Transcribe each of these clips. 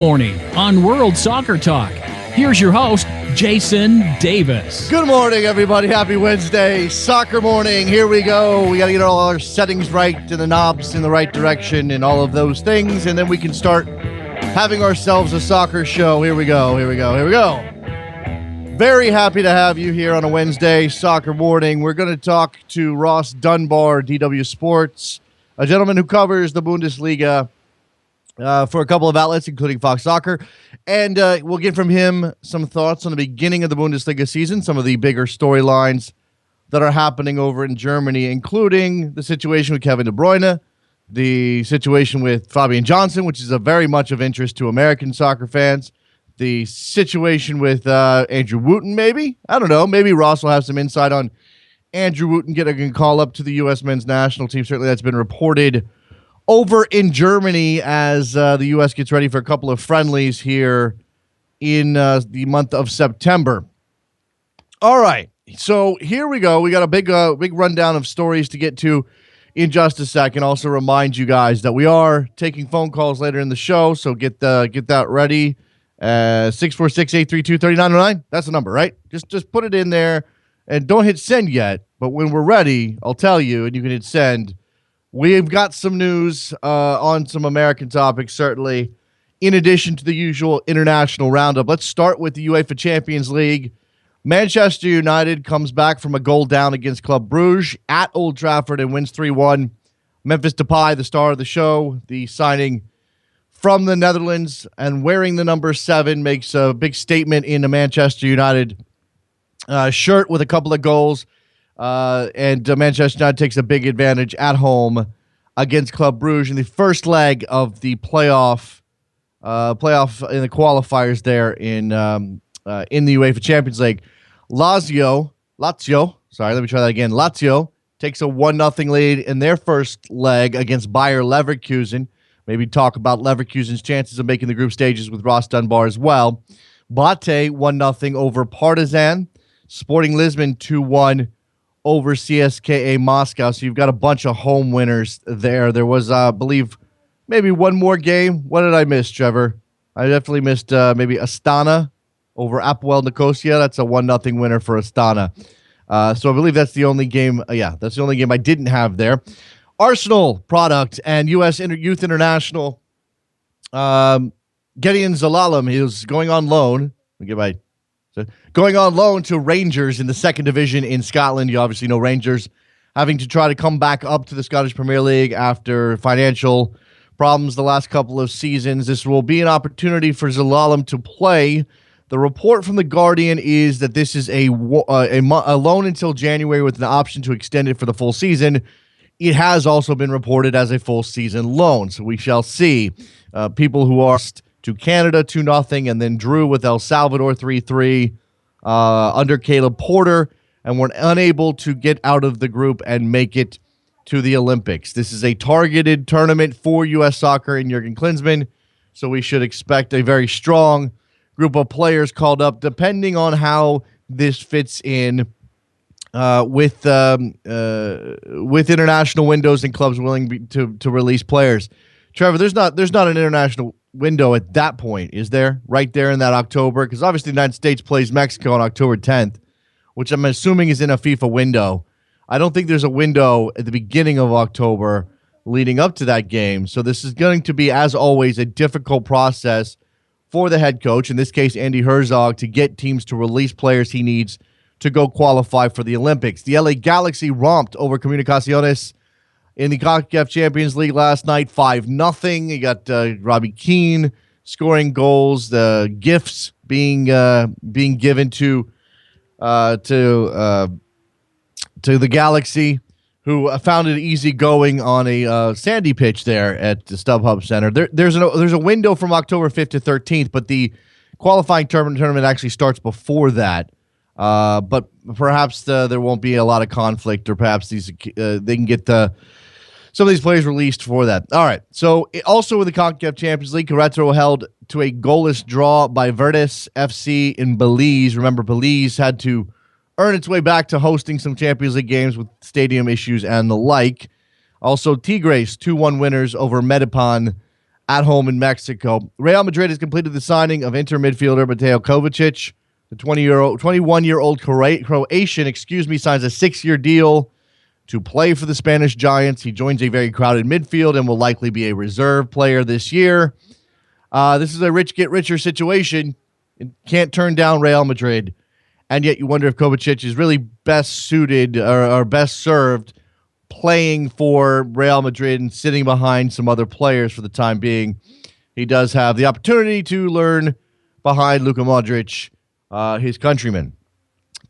Morning on World Soccer Talk. Here's your host, Jason Davis. Good morning, everybody. Happy Wednesday. Soccer morning. Here we go. We got to get all our settings right and the knobs in the right direction and all of those things, and then we can start having ourselves a soccer show. Here we go. Very happy to have you here on a Wednesday soccer morning. We're going to talk to Ross Dunbar, DW Sports, a gentleman who covers the Bundesliga for a couple of outlets, including Fox Soccer. And we'll get from him some thoughts on the beginning of the Bundesliga season, some of the bigger storylines that are happening over in Germany, including the situation with Kevin De Bruyne, the situation with Fabian Johnson, which is a very much of interest to American soccer fans, the situation with Andrew Wooten, maybe. I don't know. Maybe Ross will have some insight on Andrew Wooten getting a call up to the U.S. men's national team. Certainly that's been reported over in Germany as the U.S. gets ready for a couple of friendlies here in the month of September. All right, so here we go. We got a big rundown of stories to get to in just a second. Also remind you guys that we are taking phone calls later in the show, so get that ready. 646-832-3909. That's the number, right? Just put it in there, and don't hit send yet. But when we're ready, I'll tell you, and you can hit send. We've got some news on some American topics, certainly, in addition to the usual international roundup. Let's start with the UEFA Champions League. Manchester United comes back from a goal down against Club Brugge at Old Trafford and wins 3-1. Memphis Depay, the star of the show, the signing from the Netherlands and wearing the number 7, makes a big statement in the Manchester United shirt with a couple of goals. And Manchester United takes a big advantage at home against Club Brugge in the first leg of the playoff in the qualifiers there in the UEFA Champions League. Lazio, takes a 1-0 lead in their first leg against Bayer Leverkusen. Maybe talk about Leverkusen's chances of making the group stages with Ross Dunbar as well. Bate 1-0 over Partizan. Sporting Lisbon 2-1 over CSKA Moscow. So you've got a bunch of home winners there. There was, I believe, maybe one more game. What did I miss, Trevor? I definitely missed maybe Astana over Apoel Nicosia. That's a 1-0 winner for Astana. So I believe that's the only game. That's the only game I didn't have there. Arsenal product and U.S. Youth International. Gideon Zelalem, he was going on loan. Going on loan to Rangers in the second division in Scotland. You obviously know Rangers having to try to come back up to the Scottish Premier League after financial problems the last couple of seasons. This will be an opportunity for Zelalem to play. The report from The Guardian is that this is a loan until January with an option to extend it for the full season. It has also been reported as a full season loan, so we shall see. People who are to Canada 2-0, and then drew with El Salvador 3-3 under Caleb Porter, and were unable to get out of the group and make it to the Olympics. This is a targeted tournament for U.S. soccer and Jurgen Klinsmann, so we should expect a very strong group of players called up, depending on how this fits in with international windows and clubs willing to release players. Trevor, there's not an international window at that point, is there? Right there in that October? Because obviously the United States plays Mexico on October 10th, which I'm assuming is in a FIFA window. I don't think there's a window at the beginning of October leading up to that game. So this is going to be, as always, a difficult process for the head coach, in this case Andy Herzog, to get teams to release players he needs to go qualify for the Olympics. The LA Galaxy romped over Comunicaciones in the CONCACAF Champions League last night, 5-0. You got Robbie Keane scoring goals, the gifts being given to the Galaxy, who found it easy going on a sandy pitch there at the StubHub Center. There's a window from October 5th to 13th, but the qualifying tournament actually starts before that. But perhaps there won't be a lot of conflict, or perhaps they can get some of these players released for that. All right. So also with the CONCACAF Champions League, Querétaro held to a goalless draw by Verdes FC in Belize. Remember, Belize had to earn its way back to hosting some Champions League games with stadium issues and the like. Also, Tigres 2-1 winners over Medepan at home in Mexico. Real Madrid has completed the signing of Inter midfielder Mateo Kovacic. The 21-year-old Croatian, signs a 6-year deal to play for the Spanish Giants. He joins a very crowded midfield and will likely be a reserve player this year. This is a rich get richer situation. It can't turn down Real Madrid. And yet you wonder if Kovacic is really best suited or best served playing for Real Madrid and sitting behind some other players for the time being. He does have the opportunity to learn behind Luka Modric, his countryman.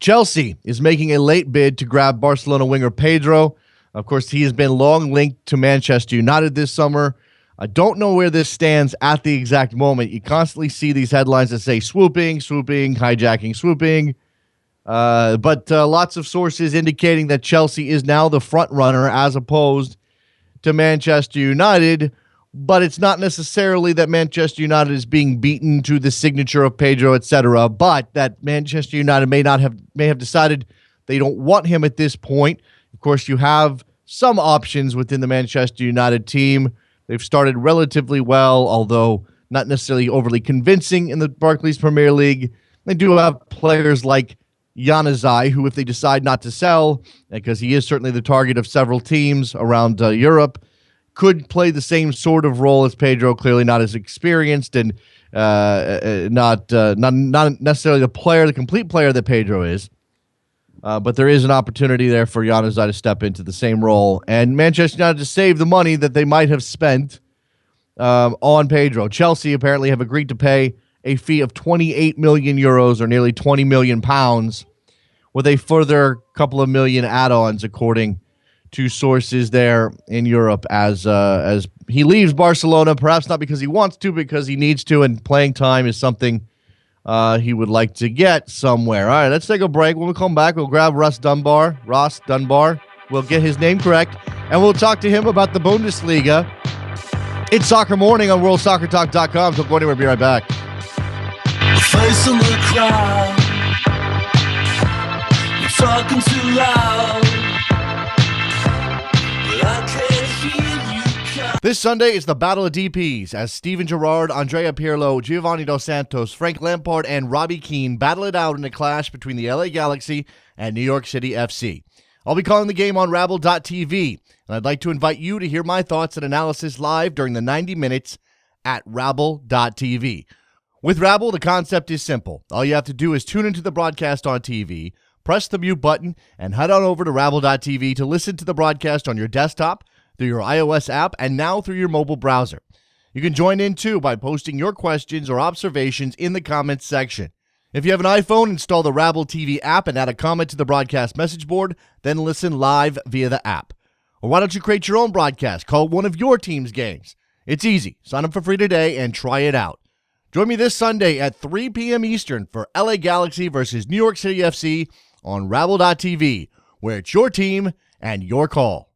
Chelsea is making a late bid to grab Barcelona winger Pedro. Of course, he has been long linked to Manchester United this summer. I don't know where this stands at the exact moment. You constantly see these headlines that say swooping, hijacking, swooping. But lots of sources indicating that Chelsea is now the front runner as opposed to Manchester United. But it's not necessarily that Manchester United is being beaten to the signature of Pedro, etc. But that Manchester United may have decided they don't want him at this point. Of course, you have some options within the Manchester United team. They've started relatively well, although not necessarily overly convincing in the Barclays Premier League. They do have players like Januzaj, who if they decide not to sell, because he is certainly the target of several teams around Europe, could play the same sort of role as Pedro, clearly not as experienced and not necessarily the complete player that Pedro is. But there is an opportunity there for Januzaj to step into the same role. And Manchester United to save the money that they might have spent on Pedro. Chelsea apparently have agreed to pay a fee of 28 million euros or nearly 20 million pounds with a further couple of million add-ons, according to sources there in Europe, as he leaves Barcelona, perhaps not because he wants to, because he needs to, and playing time is something he would like to get somewhere. All right, let's take a break. When we come back, we'll grab Ross Dunbar. We'll get his name correct, and we'll talk to him about the Bundesliga. It's Soccer Morning on WorldSoccerTalk.com. Don't go anywhere. Be right back. Face in the crowd, you're talking too loud, but I can't hear you. This Sunday is the Battle of DPs as Steven Gerrard, Andrea Pirlo, Giovanni Dos Santos, Frank Lampard, and Robbie Keane battle it out in a clash between the LA Galaxy and New York City FC. I'll be calling the game on Rabble.tv, and I'd like to invite you to hear my thoughts and analysis live during the 90 minutes at Rabble.tv. With Rabble, the concept is simple. All you have to do is tune into the broadcast on TV, press the mute button, and head on over to Rabble.tv to listen to the broadcast on your desktop, through your iOS app, and now through your mobile browser. You can join in, too, by posting your questions or observations in the comments section. If you have an iPhone, install the Rabble TV app and add a comment to the broadcast message board, then listen live via the app. Or why don't you create your own broadcast? Call one of your team's games. It's easy. Sign up for free today and try it out. Join me this Sunday at 3 p.m. Eastern for LA Galaxy versus New York City FC on Rabble.tv, where it's your team and your call.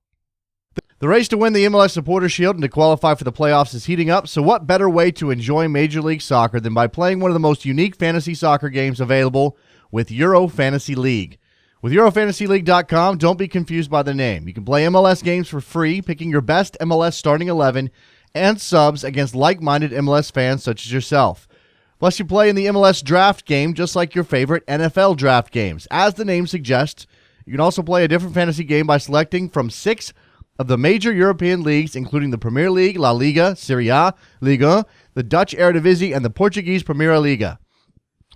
The race to win the MLS Supporters Shield and to qualify for the playoffs is heating up, so what better way to enjoy Major League Soccer than by playing one of the most unique fantasy soccer games available with Euro Fantasy League. With EuroFantasyLeague.com, don't be confused by the name. You can play MLS games for free, picking your best MLS starting 11 and subs against like-minded MLS fans such as yourself. Plus, you play in the MLS draft game just like your favorite NFL draft games. As the name suggests, you can also play a different fantasy game by selecting from 6 of the major European leagues, including the Premier League, La Liga, Serie A, Ligue 1, the Dutch Eredivisie, and the Portuguese Primeira Liga.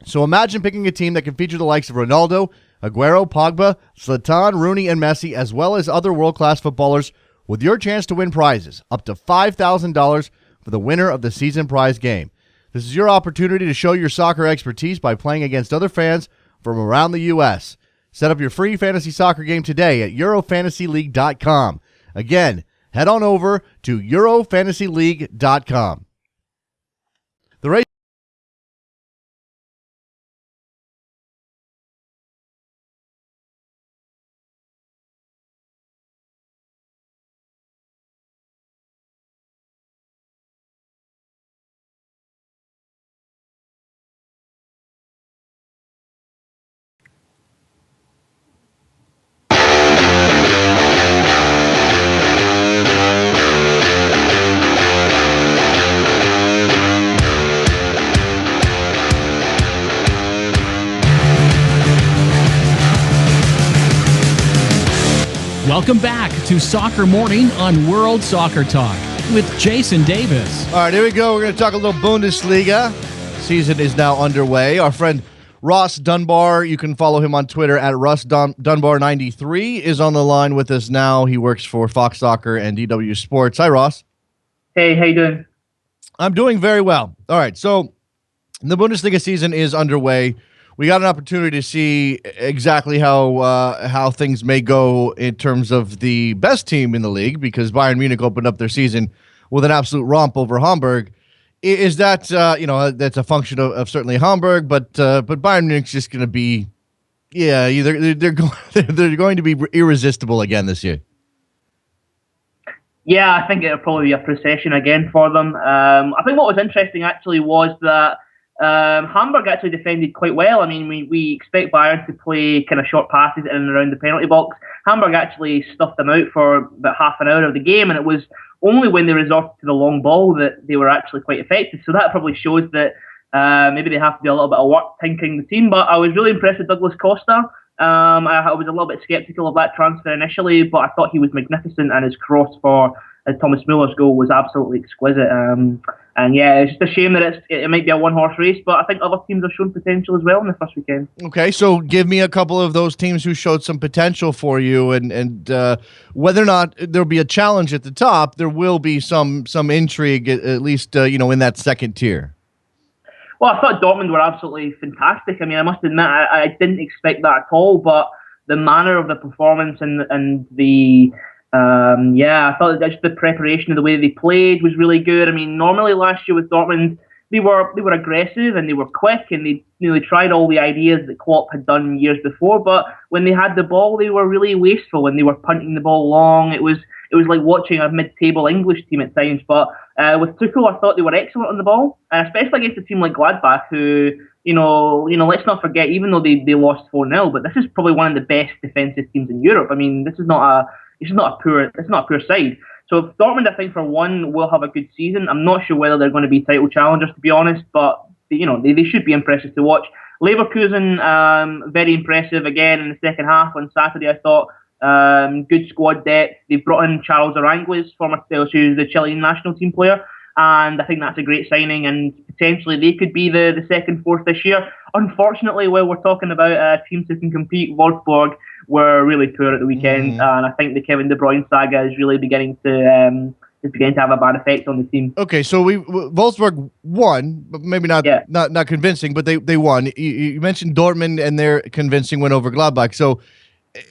So imagine picking a team that can feature the likes of Ronaldo, Aguero, Pogba, Zlatan, Rooney, and Messi, as well as other world-class footballers, with your chance to win prizes, up to $5,000 for the winner of the season prize game. This is your opportunity to show your soccer expertise by playing against other fans from around the U.S. Set up your free fantasy soccer game today at EuroFantasyLeague.com. Again, head on over to EuroFantasyLeague.com. The race Welcome back to Soccer Morning on World Soccer Talk with Jason Davis. All right, here we go. We're going to talk a little Bundesliga. Season is now underway. Our friend Ross Dunbar, you can follow him on Twitter at Dunbar93, is on the line with us now. He works for Fox Soccer and DW Sports. Hi, Ross. Hey, how you doing? I'm doing very well. All right, so the Bundesliga season is underway. We got an opportunity to see exactly how things may go in terms of the best team in the league, because Bayern Munich opened up their season with an absolute romp over Hamburg. Is that that's a function of certainly Hamburg, but Bayern Munich's just going to be, they're going to be irresistible again this year. Yeah, I think it'll probably be a procession again for them. I think what was interesting actually was that Hamburg actually defended quite well. I mean, we expect Bayern to play kind of short passes in and around the penalty box. Hamburg actually stuffed them out for about half an hour of the game, and it was only when they resorted to the long ball that they were actually quite effective. So that probably shows that maybe they have to do a little bit of work tinkering the team. But I was really impressed with Douglas Costa. I was a little bit sceptical of that transfer initially, but I thought he was magnificent, and his cross for Thomas Muller's goal was absolutely exquisite. And yeah, it's just a shame that it might be a one-horse race, but I think other teams have shown potential as well in the first weekend. Okay, so give me a couple of those teams who showed some potential for you, and whether or not there'll be a challenge at the top, there will be some intrigue, at least in that second tier. Well, I thought Dortmund were absolutely fantastic. I mean, I must admit, I didn't expect that at all, but the manner of the performance and the I thought that just the preparation of the way they played was really good. I mean, normally last year with Dortmund, they were aggressive and they were quick, and they tried all the ideas that Klopp had done years before. But when they had the ball, they were really wasteful and they were punting the ball long. It was like watching a mid-table English team at times. But with Tuchel, I thought they were excellent on the ball, especially against a team like Gladbach, who let's not forget, even though they lost 4-0, but this is probably one of the best defensive teams in Europe. I mean, this is not a poor side. So if Dortmund, I think, for one, will have a good season. I'm not sure whether they're going to be title challengers, to be honest, but they should be impressive to watch. Leverkusen, very impressive again in the second half on Saturday, I thought. Good squad depth. They've brought in Charles Aranguiz, who's the Chilean national team player, and I think that's a great signing, and potentially they could be the second force this year. Unfortunately, while we're talking about teams who can compete, Wolfsburg were really poor at the weekend, and I think the Kevin De Bruyne saga is really beginning to have a bad effect on the team. Okay, so Wolfsburg won, but maybe not convincing, but they won. You mentioned Dortmund and their convincing win over Gladbach. So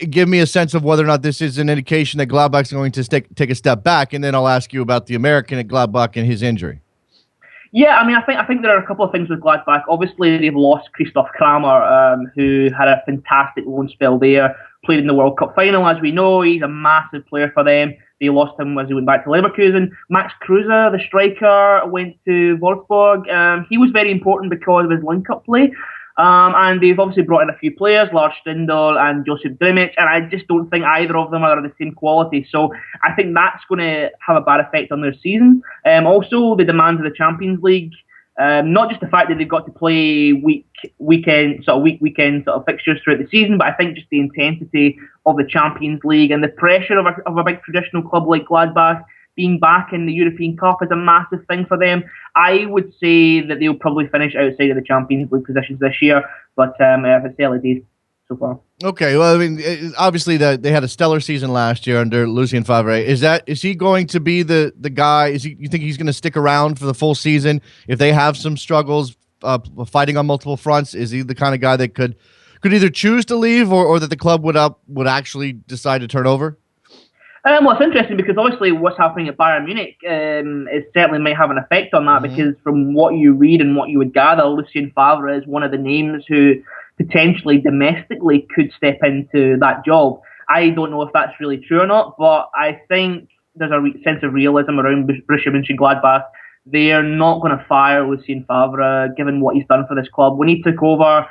give me a sense of whether or not this is an indication that Gladbach's going to take a step back, and then I'll ask you about the American at Gladbach and his injury. Yeah, I mean, I think there are a couple of things with Gladbach. Obviously, they've lost Christoph Kramer, who had a fantastic loan spell there, played in the World Cup final, as we know. He's a massive player for them. They lost him as he went back to Leverkusen. Max Kruse, the striker, went to Wolfsburg. He was very important because of his link-up play. And they've obviously brought in a few players, Lars Stindl and Josip Drmic, and I just don't think either of them are of the same quality. So I think that's going to have a bad effect on their season. Also, the demands of the Champions League, not just the fact that they've got to play weekend fixtures throughout the season, but I think just the intensity of the Champions League and the pressure of a big traditional club like Gladbach being back in the European Cup is a massive thing for them. I would say that they'll probably finish outside of the Champions League positions this year, but it's early days so far. Okay, well, I mean, obviously they had a stellar season last year under Lucien Favre. Is he going to be the guy? You think he's going to stick around for the full season if they have some struggles fighting on multiple fronts? Is he the kind of guy that could either choose to leave or that the club would actually decide to turn over? Well, it's interesting because obviously what's happening at Bayern Munich it certainly might have an effect on that, because from what you read and what you would gather, Lucien Favre is one of the names who potentially domestically could step into that job. I don't know if that's really true or not, but I think there's a sense of realism around Borussia Mönchengladbach. They're not going to fire Lucien Favre, given what he's done for this club. When he took over,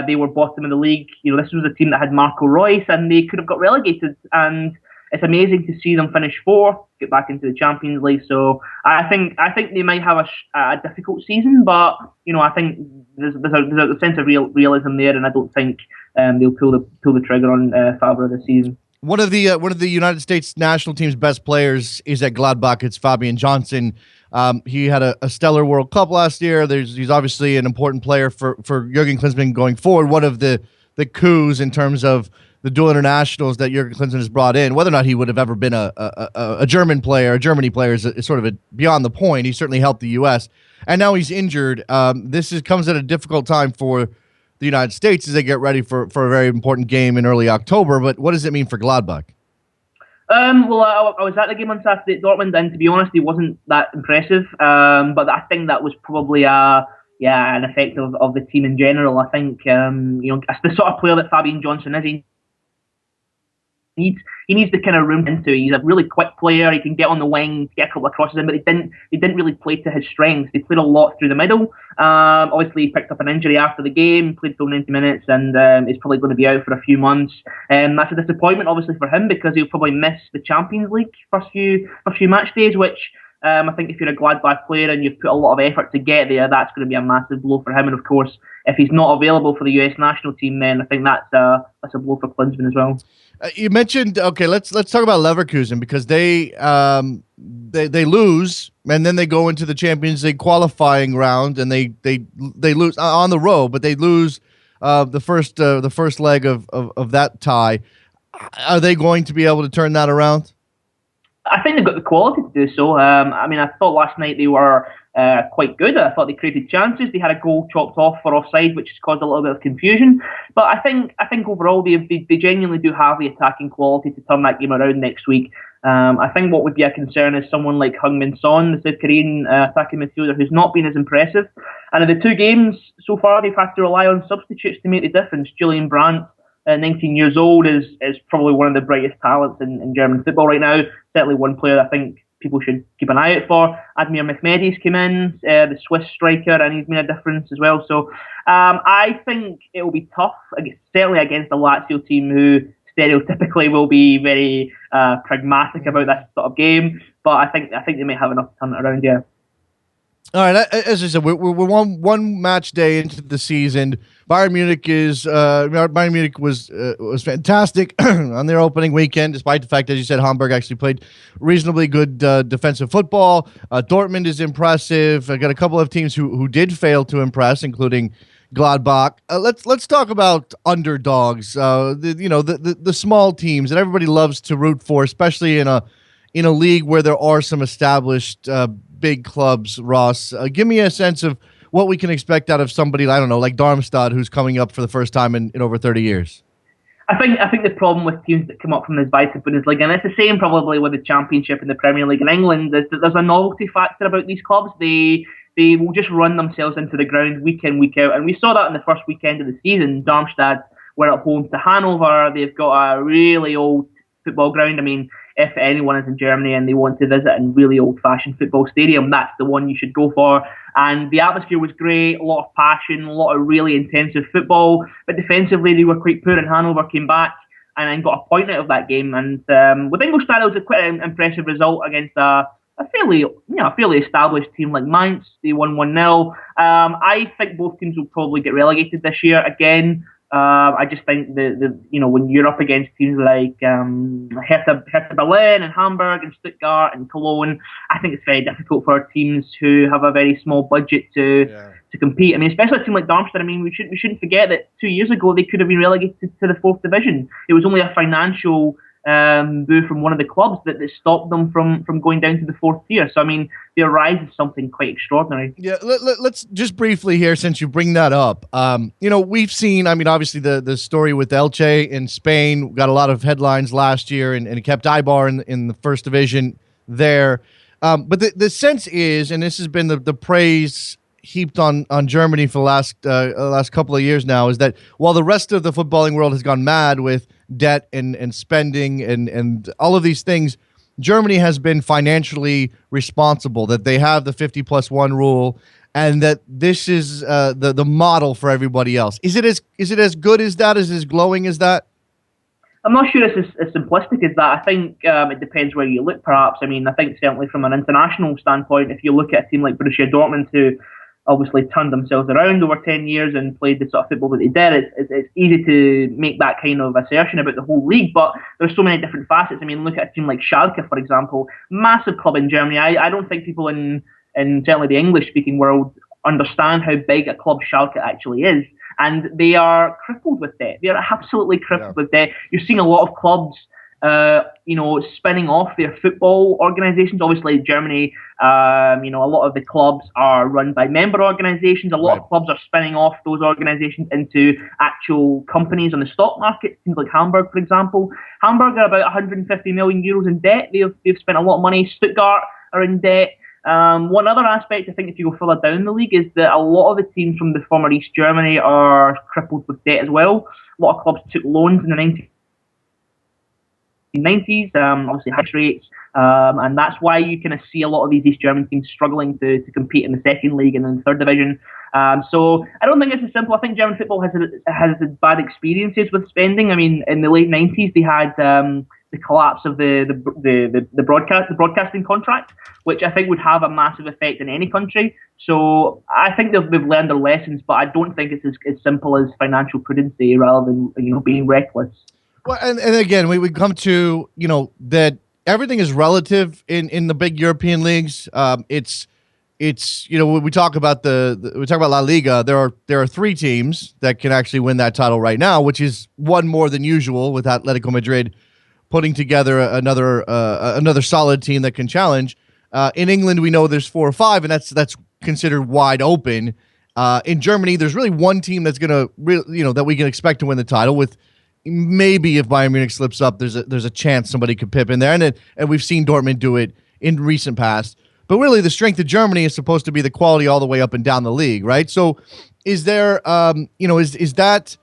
they were bottom of the league. This was a team that had Marco Reus, and they could have got relegated, and it's amazing to see them finish fourth, get back into the Champions League. So I think they might have a difficult season, but I think there's a sense of realism there, and I don't think they'll pull the trigger on Favre this season. One of the United States national team's best players is at Gladbach. It's Fabian Johnson. He had a stellar World Cup last year. He's obviously an important player for Jurgen Klinsmann going forward. One of the coups in terms of the dual internationals that Jurgen Klinsmann has brought in. Whether or not he would have ever been a German player, a Germany player, is sort of beyond the point. He certainly helped the U.S. And now he's injured. Comes at a difficult time for the United States as they get ready for a very important game in early October. But what does it mean for Gladbach? Well, I was at the game on Saturday at Dortmund, and to be honest, he wasn't that impressive. But I think that was probably an effect of the team in general. I think as the sort of player that Fabian Johnson is, he needs the kind of room into. He's a really quick player. He can get on the wing, get a couple of crosses in, but he didn't really play to his strengths. He played a lot through the middle. Obviously, he picked up an injury after the game, played full 90 minutes, and is probably going to be out for a few months. That's a disappointment, obviously, for him, because he'll probably miss the Champions League first few match days, which I think if you're a Gladbach player and you've put a lot of effort to get there, that's going to be a massive blow for him. And of course, if he's not available for the US national team, then I think that's a blow for Klinsmann as well. You mentioned, okay, let's talk about Leverkusen, because they lose and then they go into the Champions League qualifying round and they lose on the road, but they lose the first leg of that tie. Are they going to be able to turn that around? I think they've got the quality to do so. I thought last night they were quite good. I thought they created chances. They had a goal chopped off for offside, which has caused a little bit of confusion. But I think overall they genuinely do have the attacking quality to turn that game around next week. I think what would be a concern is someone like Heung-min Son, the South Korean attacking midfielder, who's not been as impressive. And in the two games so far, they've had to rely on substitutes to make the difference. Julian Brandt, 19 years old, is probably one of the brightest talents in German football right now. Certainly one player I think people should keep an eye out for. Admir Mehmedi's come in, the Swiss striker, and he's made a difference as well. So I think it will be tough, certainly against the Lazio team, who stereotypically will be very pragmatic about this sort of game. But I think they may have enough to turn it around, yeah. All right, as I said, we're one match day into the season. Bayern Munich was fantastic on their opening weekend, despite the fact, as you said, Hamburg actually played reasonably good defensive football. Dortmund is impressive. I got a couple of teams who did fail to impress, including Gladbach. Let's talk about underdogs. The small teams that everybody loves to root for, especially in a league where there are some established big clubs. Ross, give me a sense of what we can expect out of somebody, I don't know, like Darmstadt, who's coming up for the first time in over 30 years. I think the problem with teams that come up from the Zweite Bundesliga, and it's the same probably with the Championship and the Premier League in England, is that there's a novelty factor about these clubs. They will just run themselves into the ground week in, week out. And we saw that in the first weekend of the season. Darmstadt were at home to Hanover. They've got a really old football ground. I mean, if anyone is in Germany and they want to visit a really old-fashioned football stadium, that's the one you should go for. And the atmosphere was great, a lot of passion, a lot of really intensive football. But defensively, they were quite poor, and Hanover came back and then got a point out of that game. And with Ingolstadt, it was quite an impressive result against a fairly established team like Mainz. They won 1-0. I think both teams will probably get relegated this year again. I just think when you're up against teams like Hertha Berlin and Hamburg and Stuttgart and Cologne, I think it's very difficult for teams who have a very small budget to compete. I mean, especially a team like Darmstadt. I mean, we shouldn't forget that 2 years ago they could have been relegated to the 4th division. It was only a financial boo from one of the clubs that stopped them from going down to the 4th tier. So, I mean, their rise is something quite extraordinary. Yeah, let's just briefly here, since you bring that up. We've seen, I mean, obviously the story with Elche in Spain got a lot of headlines last year and kept Eibar in the 1st division there. But the sense is, and this has been the praise heaped on Germany for the last couple of years now, is that while the rest of the footballing world has gone mad with debt and spending and all of these things, Germany has been financially responsible, that they have the 50+1 rule, and that this is the model for everybody else. Is it as good as that? Is it as glowing as that? I'm not sure it's as simplistic as that. I think it depends where you look, perhaps. I mean, I think certainly from an international standpoint, if you look at a team like Borussia Dortmund, who obviously turned themselves around over 10 years and played the sort of football that they did, it's easy to make that kind of assertion about the whole league, but there's so many different facets. I mean, look at a team like Schalke, for example, massive club in Germany. I don't think people in certainly the English-speaking world understand how big a club Schalke actually is, and they are crippled with debt. They are absolutely crippled with debt. You're seeing a lot of clubs spinning off their football organizations. Obviously, Germany, a lot of the clubs are run by member organizations. A lot of clubs are spinning off those organizations into actual companies on the stock market. Things like Hamburg, for example. Hamburg are about 150 million euros in debt. They've spent a lot of money. Stuttgart are in debt. One other aspect, I think, if you go further down the league, is that a lot of the teams from the former East Germany are crippled with debt as well. A lot of clubs took loans in the 1990s, obviously high rates, and that's why you kind of see a lot of these East German teams struggling to compete in the second league and then the third division. So I don't think it's as simple. I think German football has had bad experiences with spending. I mean, in the late 90s, they had the collapse of the broadcasting contract, which I think would have a massive effect in any country. So I think they've learned their lessons, but I don't think it's as simple as financial prudence rather than being reckless. Well, and again, we come to, that everything is relative in the big European leagues. It's when we talk about we talk about La Liga, there are three teams that can actually win that title right now, which is one more than usual, with Atletico Madrid putting together another solid team that can challenge. In England, we know there's 4 or 5, and that's considered wide open. In Germany, there's really one team that's gonna that we can expect to win the title, with maybe if Bayern Munich slips up, there's a chance somebody could pip in there, and we've seen Dortmund do it in recent past. But really, the strength of Germany is supposed to be the quality all the way up and down the league, right? So, is there, is that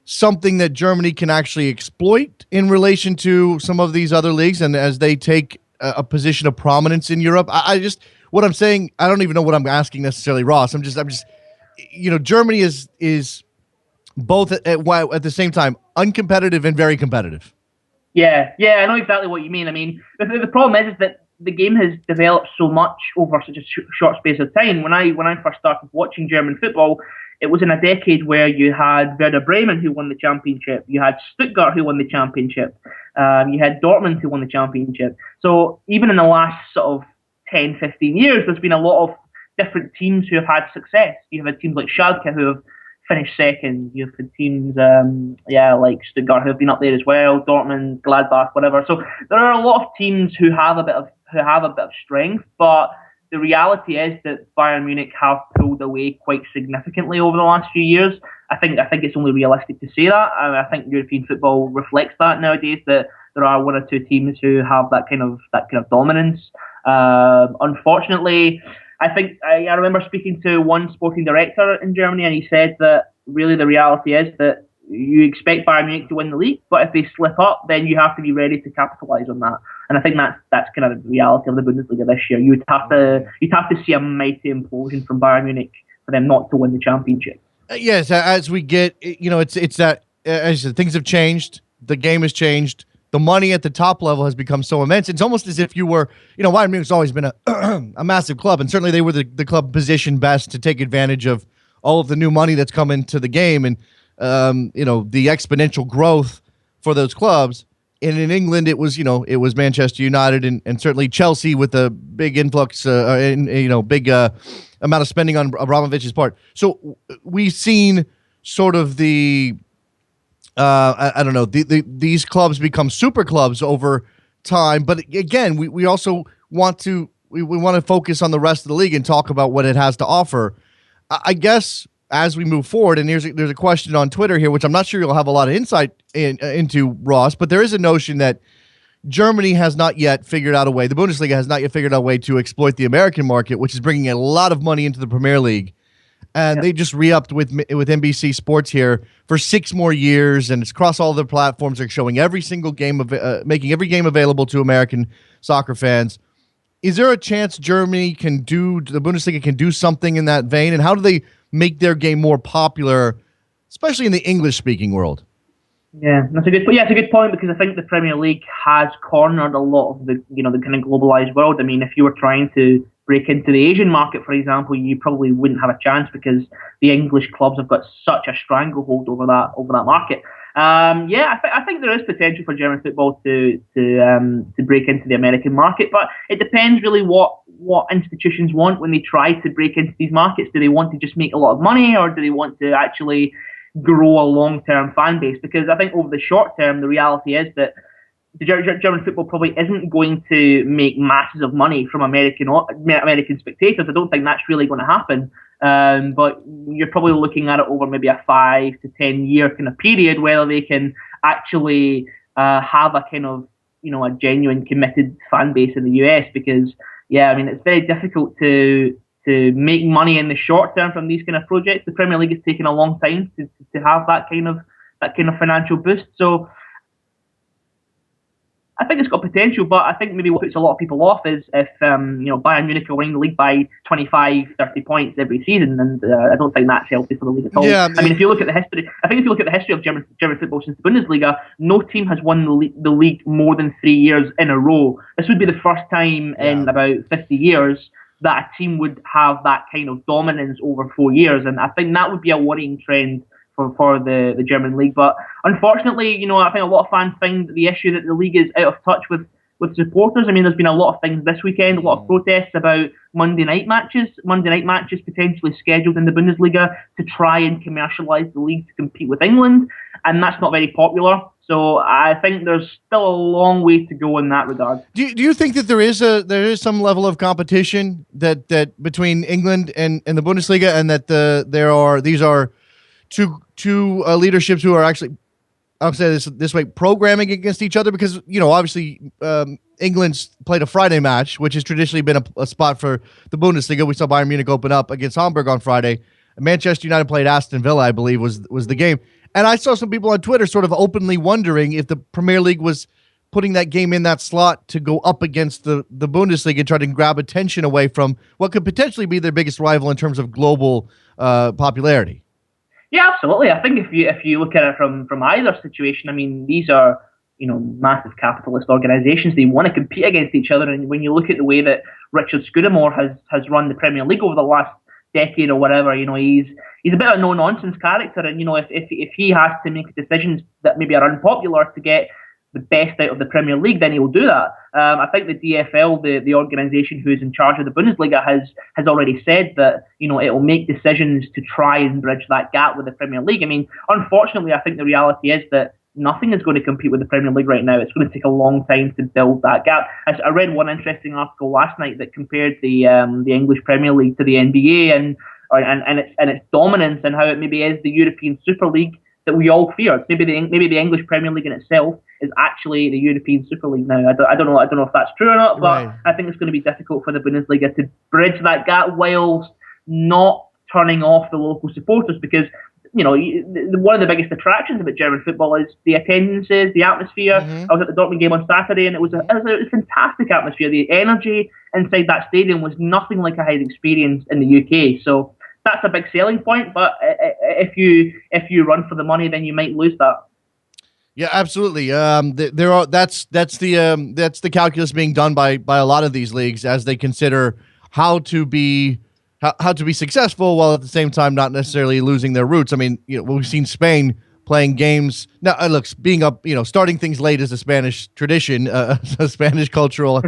something that Germany can actually exploit in relation to some of these other leagues, and as they take a position of prominence in Europe? What I'm saying, I don't even know what I'm asking necessarily, Ross. I'm just, Germany is both at the same time uncompetitive and very competitive. Yeah, I know exactly what you mean. I mean, the problem is that the game has developed so much over such a short space of time. When I first started watching German football, it was in a decade where you had Werder Bremen, who won the championship. You had Stuttgart, who won the championship. You had Dortmund, who won the championship. So even in the last sort of 10, 15 years, there's been a lot of different teams who have had success. You have had teams like Schalke who have finished second. You've had teams, like Stuttgart, who have been up there as well. Dortmund, Gladbach, whatever. So there are a lot of teams who have a bit of strength, but the reality is that Bayern Munich have pulled away quite significantly over the last few years. I think it's only realistic to say that. I think European football reflects that nowadays, that there are 1 or 2 teams who have that kind of dominance. Unfortunately, I think I remember speaking to one sporting director in Germany, and he said that really the reality is that you expect Bayern Munich to win the league, but if they slip up, then you have to be ready to capitalise on that. And I think that's kind of the reality of the Bundesliga this year. You'd have to see a mighty implosion from Bayern Munich for them not to win the championship. Yes, as we get, it's that, as you said, things have changed. The game has changed. The money at the top level has become so immense. It's almost as if you were, Bayern Munich's always been a massive club, and certainly they were the club positioned best to take advantage of all of the new money that's come into the game, and the exponential growth for those clubs. And in England, it was Manchester United and certainly Chelsea with a big influx, big amount of spending on Abramovich's part. So we've seen sort of these clubs become super clubs over time. But again, we also want to focus on the rest of the league and talk about what it has to offer. I guess as we move forward, and there's a question on Twitter here, which I'm not sure you'll have a lot of insight into, Ross, but there is a notion that Germany has not yet figured out a way, the Bundesliga has not yet figured out a way to exploit the American market, which is bringing a lot of money into the Premier League. And they just re-upped with NBC Sports here for 6 more years, and it's across all their platforms. They're showing every single game, making every game available to American soccer fans. Is there a chance the Bundesliga can do something in that vein? And how do they make their game more popular, especially in the English-speaking world? Yeah, it's a good point, because I think the Premier League has cornered a lot of the kind of globalized world. I mean, if you were trying to break into the Asian market, for example, you probably wouldn't have a chance because the English clubs have got such a stranglehold over that market. I think there is potential for German football to break into the American market, but it depends really what institutions want when they try to break into these markets. Do they want to just make a lot of money, or do they want to actually grow a long-term fan base? Because I think over the short term, the reality is that the German football probably isn't going to make masses of money from American spectators. I don't think that's really going to happen. But you're probably looking at it over maybe a 5 to 10 year kind of period, whether they can actually have a kind of, a genuine committed fan base in the US. Because it's very difficult to make money in the short term from these kind of projects. The Premier League has taken a long time to have that kind of financial boost. So I think it's got potential, but I think maybe what puts a lot of people off is if Bayern Munich are winning the league by 25, 30 points every season, and I don't think that's healthy for the league at all. Yeah, if you look at the history, of German football since the Bundesliga, no team has won the league more than 3 years in a row. This would be the first time in about 50 years that a team would have that kind of dominance over 4 years, and I think that would be a worrying trend for the German league. But unfortunately, I think a lot of fans find the issue that the league is out of touch with supporters. I mean, there's been a lot of things this weekend, a lot of protests about Monday night matches potentially scheduled in the Bundesliga to try and commercialise the league to compete with England, and that's not very popular. So I think there's still a long way to go in that regard. Do you think that there is some level of competition that between England and the Bundesliga, and that these are two leaderships who are actually, I'll say this way, programming against each other? Because obviously England's played a Friday match, which has traditionally been a spot for the Bundesliga. We saw Bayern Munich open up against Hamburg on Friday. Manchester United played Aston Villa, I believe, was the game. And I saw some people on Twitter sort of openly wondering if the Premier League was putting that game in that slot to go up against the Bundesliga and try to grab attention away from what could potentially be their biggest rival in terms of global popularity. Yeah, absolutely. I think if you look at it from either situation, I mean, these are massive capitalist organisations. They want to compete against each other, and when you look at the way that Richard Scudamore has run the Premier League over the last decade or whatever, he's a bit of a no-nonsense character, and if he has to make decisions that maybe are unpopular to get the best out of the Premier League, then he will do that. I think the DFL, the organisation who is in charge of the Bundesliga, has already said that it will make decisions to try and bridge that gap with the Premier League. I mean, unfortunately, I think the reality is that nothing is going to compete with the Premier League right now. It's going to take a long time to build that gap. I read one interesting article last night that compared the English Premier League to the NBA and its dominance, and how it maybe is the European Super League that we all feared. Maybe the English Premier League in itself is actually the European Super League now. I don't know if that's true or not, but right. I think it's going to be difficult for the Bundesliga to bridge that gap whilst not turning off the local supporters, because one of the biggest attractions about German football is the attendances, the atmosphere. I was at the Dortmund game on Saturday, and it was a fantastic atmosphere. The energy inside that stadium was nothing like I had experienced in the UK. So that's a big selling point. But if you run for the money, then you might lose that. Yeah, absolutely. That's the calculus being done by a lot of these leagues as they consider how to be successful while at the same time not necessarily losing their roots. I mean, we've seen Spain playing games now. Look, being up, starting things late is a Spanish tradition, a Spanish cultural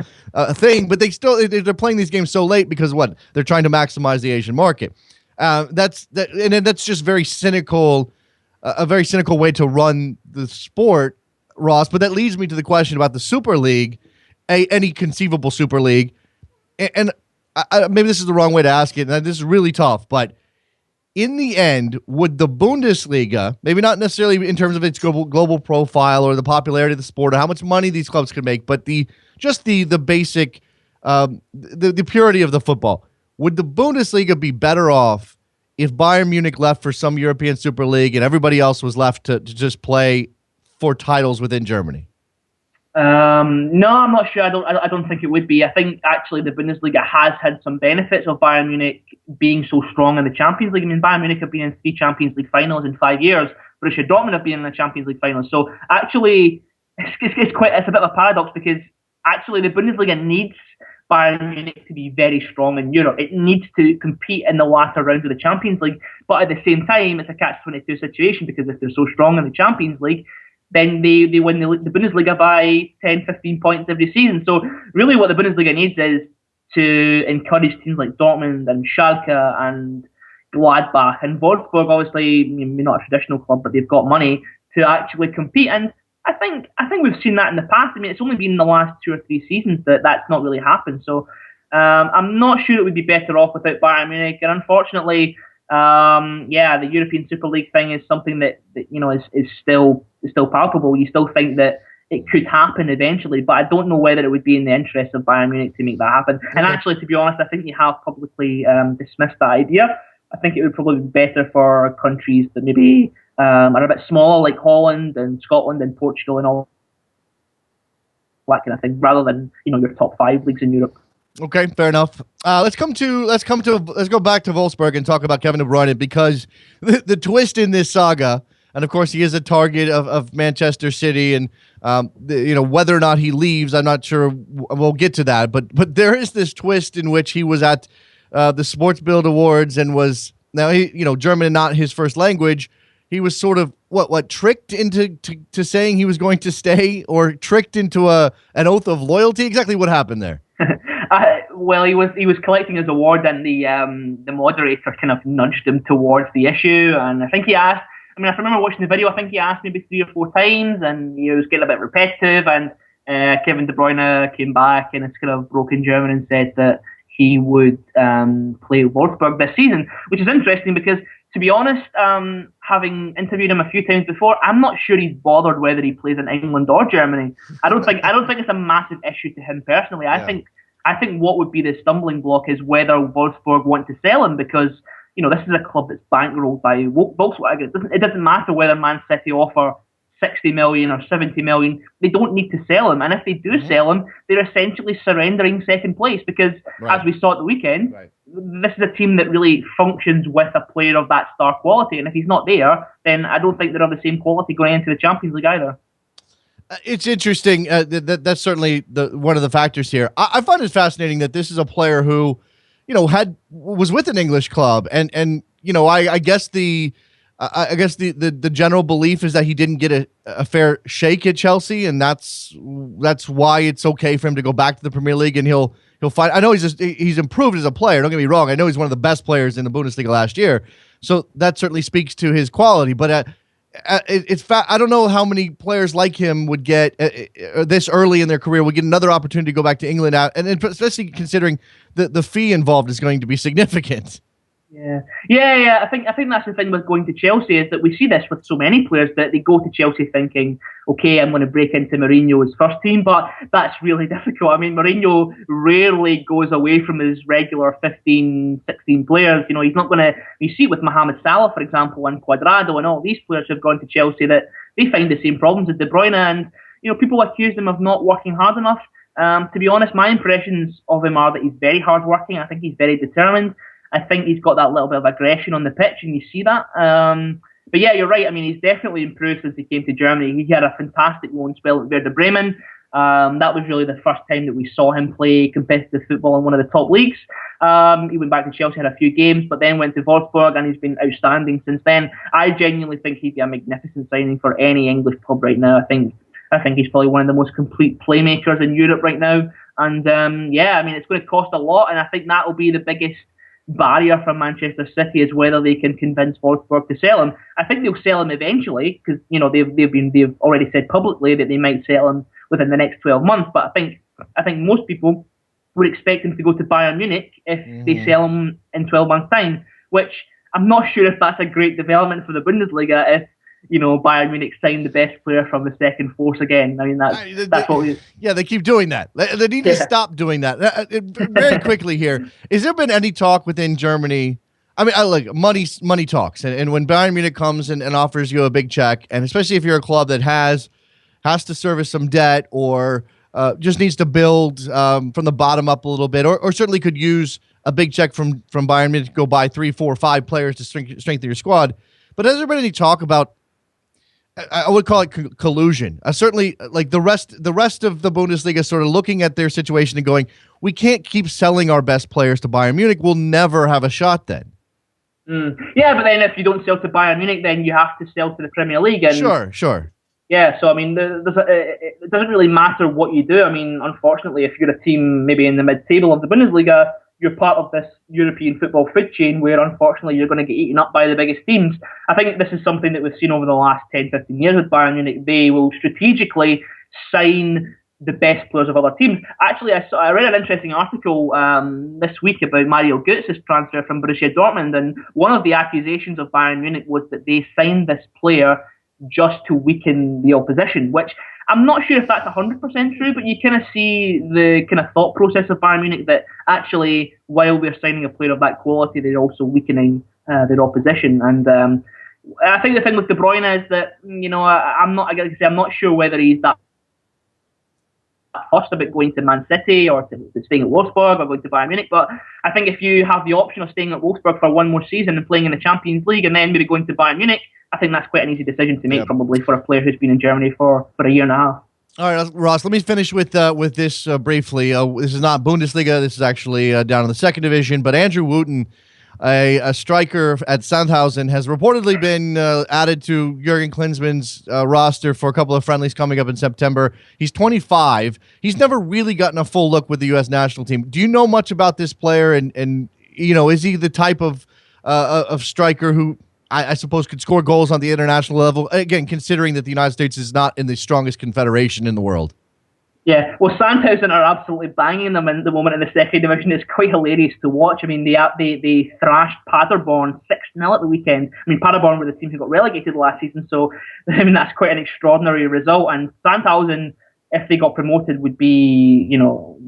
thing. But they're playing these games so late because they're trying to maximize the Asian market. That's just very cynical. A very cynical way to run the sport, Ross. But that leads me to the question about the Super League, any conceivable Super League. And maybe this is the wrong way to ask it, and this is really tough, but in the end, would the Bundesliga, maybe not necessarily in terms of its global profile or the popularity of the sport or how much money these clubs could make, but the basic, the purity of the football, would the Bundesliga be better off if Bayern Munich left for some European Super League and everybody else was left to just play for titles within Germany? No, I'm not sure. I don't think it would be. I think actually the Bundesliga has had some benefits of Bayern Munich being so strong in the Champions League. I mean, Bayern Munich have been in 3 Champions League finals in 5 years. Borussia Dortmund have been in the Champions League finals. So actually, it's a bit of a paradox, because actually the Bundesliga needs Bayern Munich to be very strong in Europe. It needs to compete in the latter rounds of the Champions League, but at the same time, it's a catch-22 situation, because if they're so strong in the Champions League, then they win the Bundesliga by 10, 15 points every season. So really what the Bundesliga needs is to encourage teams like Dortmund and Schalke and Gladbach and Wolfsburg, obviously, not a traditional club, but they've got money to actually compete. And I think we've seen that in the past. I mean, it's only been in the last 2 or 3 seasons that that's not really happened. So I'm not sure it would be better off without Bayern Munich. And unfortunately, the European Super League thing is something that is still palpable. You still think that it could happen eventually, but I don't know whether it would be in the interest of Bayern Munich to make that happen. And actually, to be honest, I think you have publicly dismissed that idea. I think it would probably be better for countries that maybe are a bit smaller, like Holland and Scotland and Portugal and all that kind of thing, rather than your top 5 leagues in Europe. Okay, fair enough. Let's go back to Wolfsburg and talk about Kevin De Bruyne, because the twist in this saga, and of course he is a target of Manchester City, and whether or not he leaves, I'm not sure. We'll get to that, but there is this twist in which he was at the Sports Bild Awards and was German not his first language. He was sort of tricked into saying he was going to stay, or tricked into an oath of loyalty. Exactly what happened there? Well, he was collecting his award, and the moderator kind of nudged him towards the issue, and I think he asked. I mean, I remember watching the video. I think he asked maybe 3 or 4 times, and he was getting a bit repetitive. And Kevin De Bruyne came back in his kind of broken German and said that he would play Wolfsburg this season, which is interesting because, to be honest, having interviewed him a few times before, I'm not sure he's bothered whether he plays in England or Germany. I don't think it's a massive issue to him personally. I think what would be the stumbling block is whether Wolfsburg want to sell him, because this is a club that's bankrolled by Volkswagen. It doesn't matter whether Man City offer 60 million or 70 million. They don't need to sell him, and if they do sell him, they're essentially surrendering second place, because as we saw at the weekend, this is a team that really functions with a player of that star quality, and if he's not there, then I don't think they're of the same quality going into the Champions League either. It's interesting. That's certainly one of the factors here. I find it fascinating that this is a player who, was with an English club, and I guess the general belief is that he didn't get a fair shake at Chelsea, and that's why it's okay for him to go back to the Premier League, and he'll find. I know he's improved as a player. Don't get me wrong. I know he's one of the best players in the Bundesliga last year, so that certainly speaks to his quality. But I don't know how many players like him would get this early in their career would get another opportunity to go back to England, and especially considering the fee involved is going to be significant. Yeah. I think that's the thing with going to Chelsea, is that we see this with so many players that they go to Chelsea thinking, okay, I'm going to break into Mourinho's first team, but that's really difficult. I mean, Mourinho rarely goes away from his regular 15, 16 players. He's not going to. You see with Mohamed Salah, for example, and Cuadrado, and all these players who've gone to Chelsea, that they find the same problems as De Bruyne, and people accuse him of not working hard enough. To be honest, my impressions of him are that he's very hardworking. I think he's very determined. I think he's got that little bit of aggression on the pitch, and you see that. But yeah, you're right. I mean, he's definitely improved since he came to Germany. He had a fantastic loan spell at Werder Bremen. That was really the first time that we saw him play competitive football in one of the top leagues. He went back to Chelsea, had a few games, but then went to Wolfsburg, and he's been outstanding since then. I genuinely think he'd be a magnificent signing for any English club right now. I think he's probably one of the most complete playmakers in Europe right now. And I mean, it's going to cost a lot, and I think that will be the biggest barrier for Manchester City, is whether they can convince Wolfsburg to sell him. I think they'll sell him eventually, because they've already said publicly that they might sell him within the next 12 months. But I think most people would expect him to go to Bayern Munich if they sell him in 12 months' time, which I'm not sure if that's a great development for the Bundesliga if Bayern Munich signed the best player from the second force again. I mean, that's what we... Yeah, they keep doing that. They need to stop doing that. Very quickly here, has there been any talk within Germany? I mean, money talks. And when Bayern Munich comes and offers you a big check, and especially if you're a club that has to service some debt, or just needs to build from the bottom up a little bit, or certainly could use a big check from Bayern Munich to go buy 3, 4, 5 players to strengthen your squad. But has there been any talk about I would call it collusion. Certainly, like the rest of the Bundesliga, sort of looking at their situation and going, we can't keep selling our best players to Bayern Munich. We'll never have a shot then. Yeah, but then if you don't sell to Bayern Munich, then you have to sell to the Premier League. And Sure. Yeah, so I mean, it doesn't really matter what you do. I mean, unfortunately, if you're a team maybe in the mid-table of the Bundesliga, you're part of this European football food chain where, unfortunately, you're going to get eaten up by the biggest teams. I think this is something that we've seen over the last 10, 15 years with Bayern Munich. They will strategically sign the best players of other teams. Actually, I read an interesting article this week about Mario Götze's transfer from Borussia Dortmund, and one of the accusations of Bayern Munich was that they signed this player just to weaken the opposition, which I'm not sure if that's 100% true, but you kind of see the kind of thought process of Bayern Munich that actually, while we're signing a player of that quality, they're also weakening their opposition. And I think the thing with De Bruyne is that, I'm not sure whether he's that fussed about going to Man City or to staying at Wolfsburg or going to Bayern Munich, but I think if you have the option of staying at Wolfsburg for one more season and playing in the Champions League and then maybe going to Bayern Munich, I think that's quite an easy decision to make, probably for a player who's been in Germany for a year and a half. All right, Ross, let me finish with this briefly. This is not Bundesliga. This is actually down in the second division. But Andrew Wooten, a striker at Sandhausen, has reportedly been added to Jurgen Klinsmann's roster for a couple of friendlies coming up in September. He's 25. He's never really gotten a full look with the U.S. national team. Do you know much about this player? And is he the type of striker who I suppose could score goals on the international level? Again, considering that the United States is not in the strongest confederation in the world. Yeah, well, Sandhausen are absolutely banging them in the moment in the second division. It's quite hilarious to watch. I mean, they thrashed Paderborn 6-0 at the weekend. I mean, Paderborn were the team who got relegated last season, so I mean that's quite an extraordinary result. And Sandhausen, if they got promoted, would be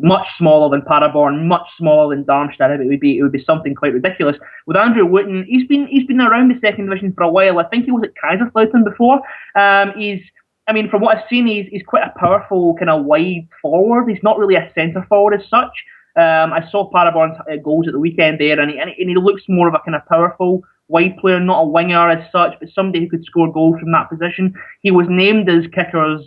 much smaller than Paderborn, much smaller than Darmstadt. It would be something quite ridiculous. With Andrew Wooten, he's been around the second division for a while. I think he was at Kaiserslautern before. From what I've seen, he's quite a powerful kind of wide forward. He's not really a centre forward as such. I saw Paderborn's goals at the weekend there, and he looks more of a kind of powerful wide player, not a winger as such, but somebody who could score goals from that position. He was named as Kicker's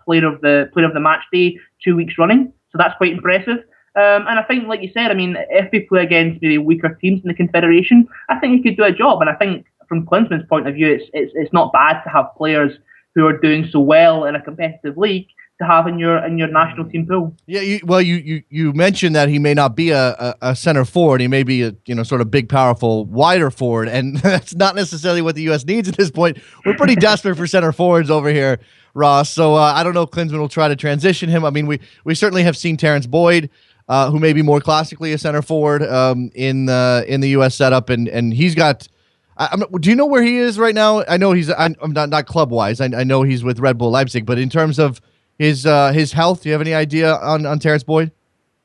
player of the match day 2 weeks running, so that's quite impressive. And I think, like you said, if we play against maybe weaker teams in the Confederation, I think he could do a job. And I think from Klinsmann's point of view, it's not bad to have players who are doing so well in a competitive league to have in your national team pool. Yeah, you mentioned that he may not be a center forward. He may be a sort of big, powerful, wider forward, and that's not necessarily what the U.S. needs at this point. We're pretty desperate for center forwards over here, Ross. So I don't know if Klinsmann will try to transition him. I mean, we certainly have seen Terrence Boyd, who may be more classically a center forward in the U.S. setup, and he's got. Do you know where he is right now? I know he's. I'm not club wise. I know he's with Red Bull Leipzig, but in terms of his health, do you have any idea on Terrence Boyd?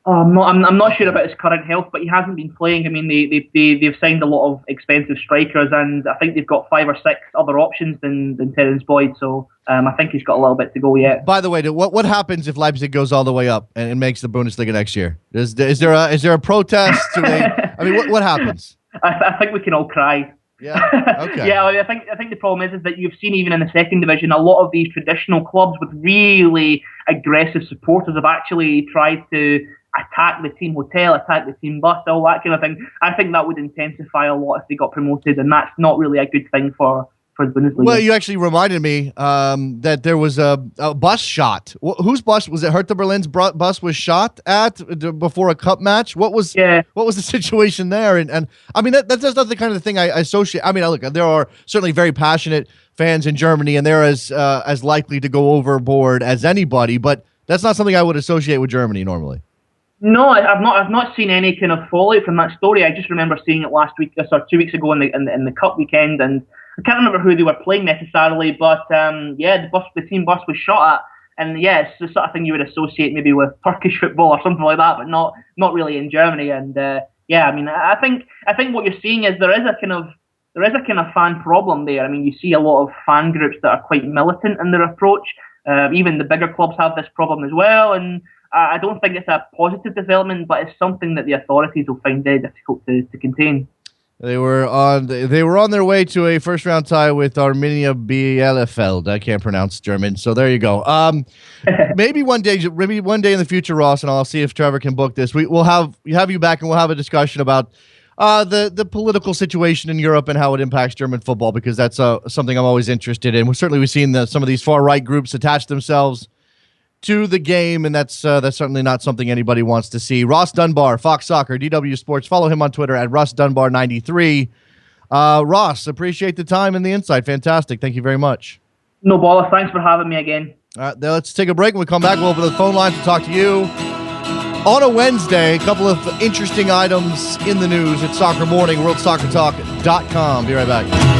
I'm not sure about his current health, but he hasn't been playing. I mean, they've signed a lot of expensive strikers, and I think they've got 5 or 6 other options than Terrence Boyd. So I think he's got a little bit to go yet. By the way, what happens if Leipzig goes all the way up and makes the Bundesliga next year? Is there a protest? What happens? I think we can all cry. Yeah. Okay. Yeah, I think the problem is that you've seen even in the second division, a lot of these traditional clubs with really aggressive supporters have actually tried to attack the team hotel, attack the team bus, all that kind of thing. I think that would intensify a lot if they got promoted, and that's not really a good thing for the Bundesliga. Well, you actually reminded me that there was a bus shot. Whose bus was it? Hertha Berlin's bus was shot at before a cup match. What was the situation there? And I mean that's not the kind of thing I associate. I mean, look, there are certainly very passionate fans in Germany, and they're as likely to go overboard as anybody. But that's not something I would associate with Germany normally. No, I've not seen any kind of fallout from that story. I just remember seeing it last week, 2 weeks ago in the cup weekend, and I can't remember who they were playing necessarily, but the team bus was shot at, and it's the sort of thing you would associate maybe with Turkish football or something like that, but not really in Germany. And I think what you're seeing is there is a kind of fan problem there. I mean, you see a lot of fan groups that are quite militant in their approach. Even the bigger clubs have this problem as well, and I don't think it's a positive development, but it's something that the authorities will find very difficult to contain. They were on their way to a first round tie with Arminia Bielefeld. I can't pronounce German, so there you go. Maybe one day in the future, Ross, and I'll see if Trevor can book this. We'll have you back, and we'll have a discussion about the political situation in Europe and how it impacts German football, because that's something I'm always interested in. We've seen some of these far right groups attach themselves to the game, and that's certainly not something anybody wants to see. Ross Dunbar, Fox Soccer, DW Sports. Follow him on Twitter at RussDunbar93. Ross, appreciate the time and the insight. Fantastic. Thank you very much. No bother. Thanks for having me again. All right, now let's take a break. When we come back, we'll open the phone lines to talk to you. On a Wednesday, a couple of interesting items in the news at Soccer Morning, WorldSoccerTalk.com. Be right back.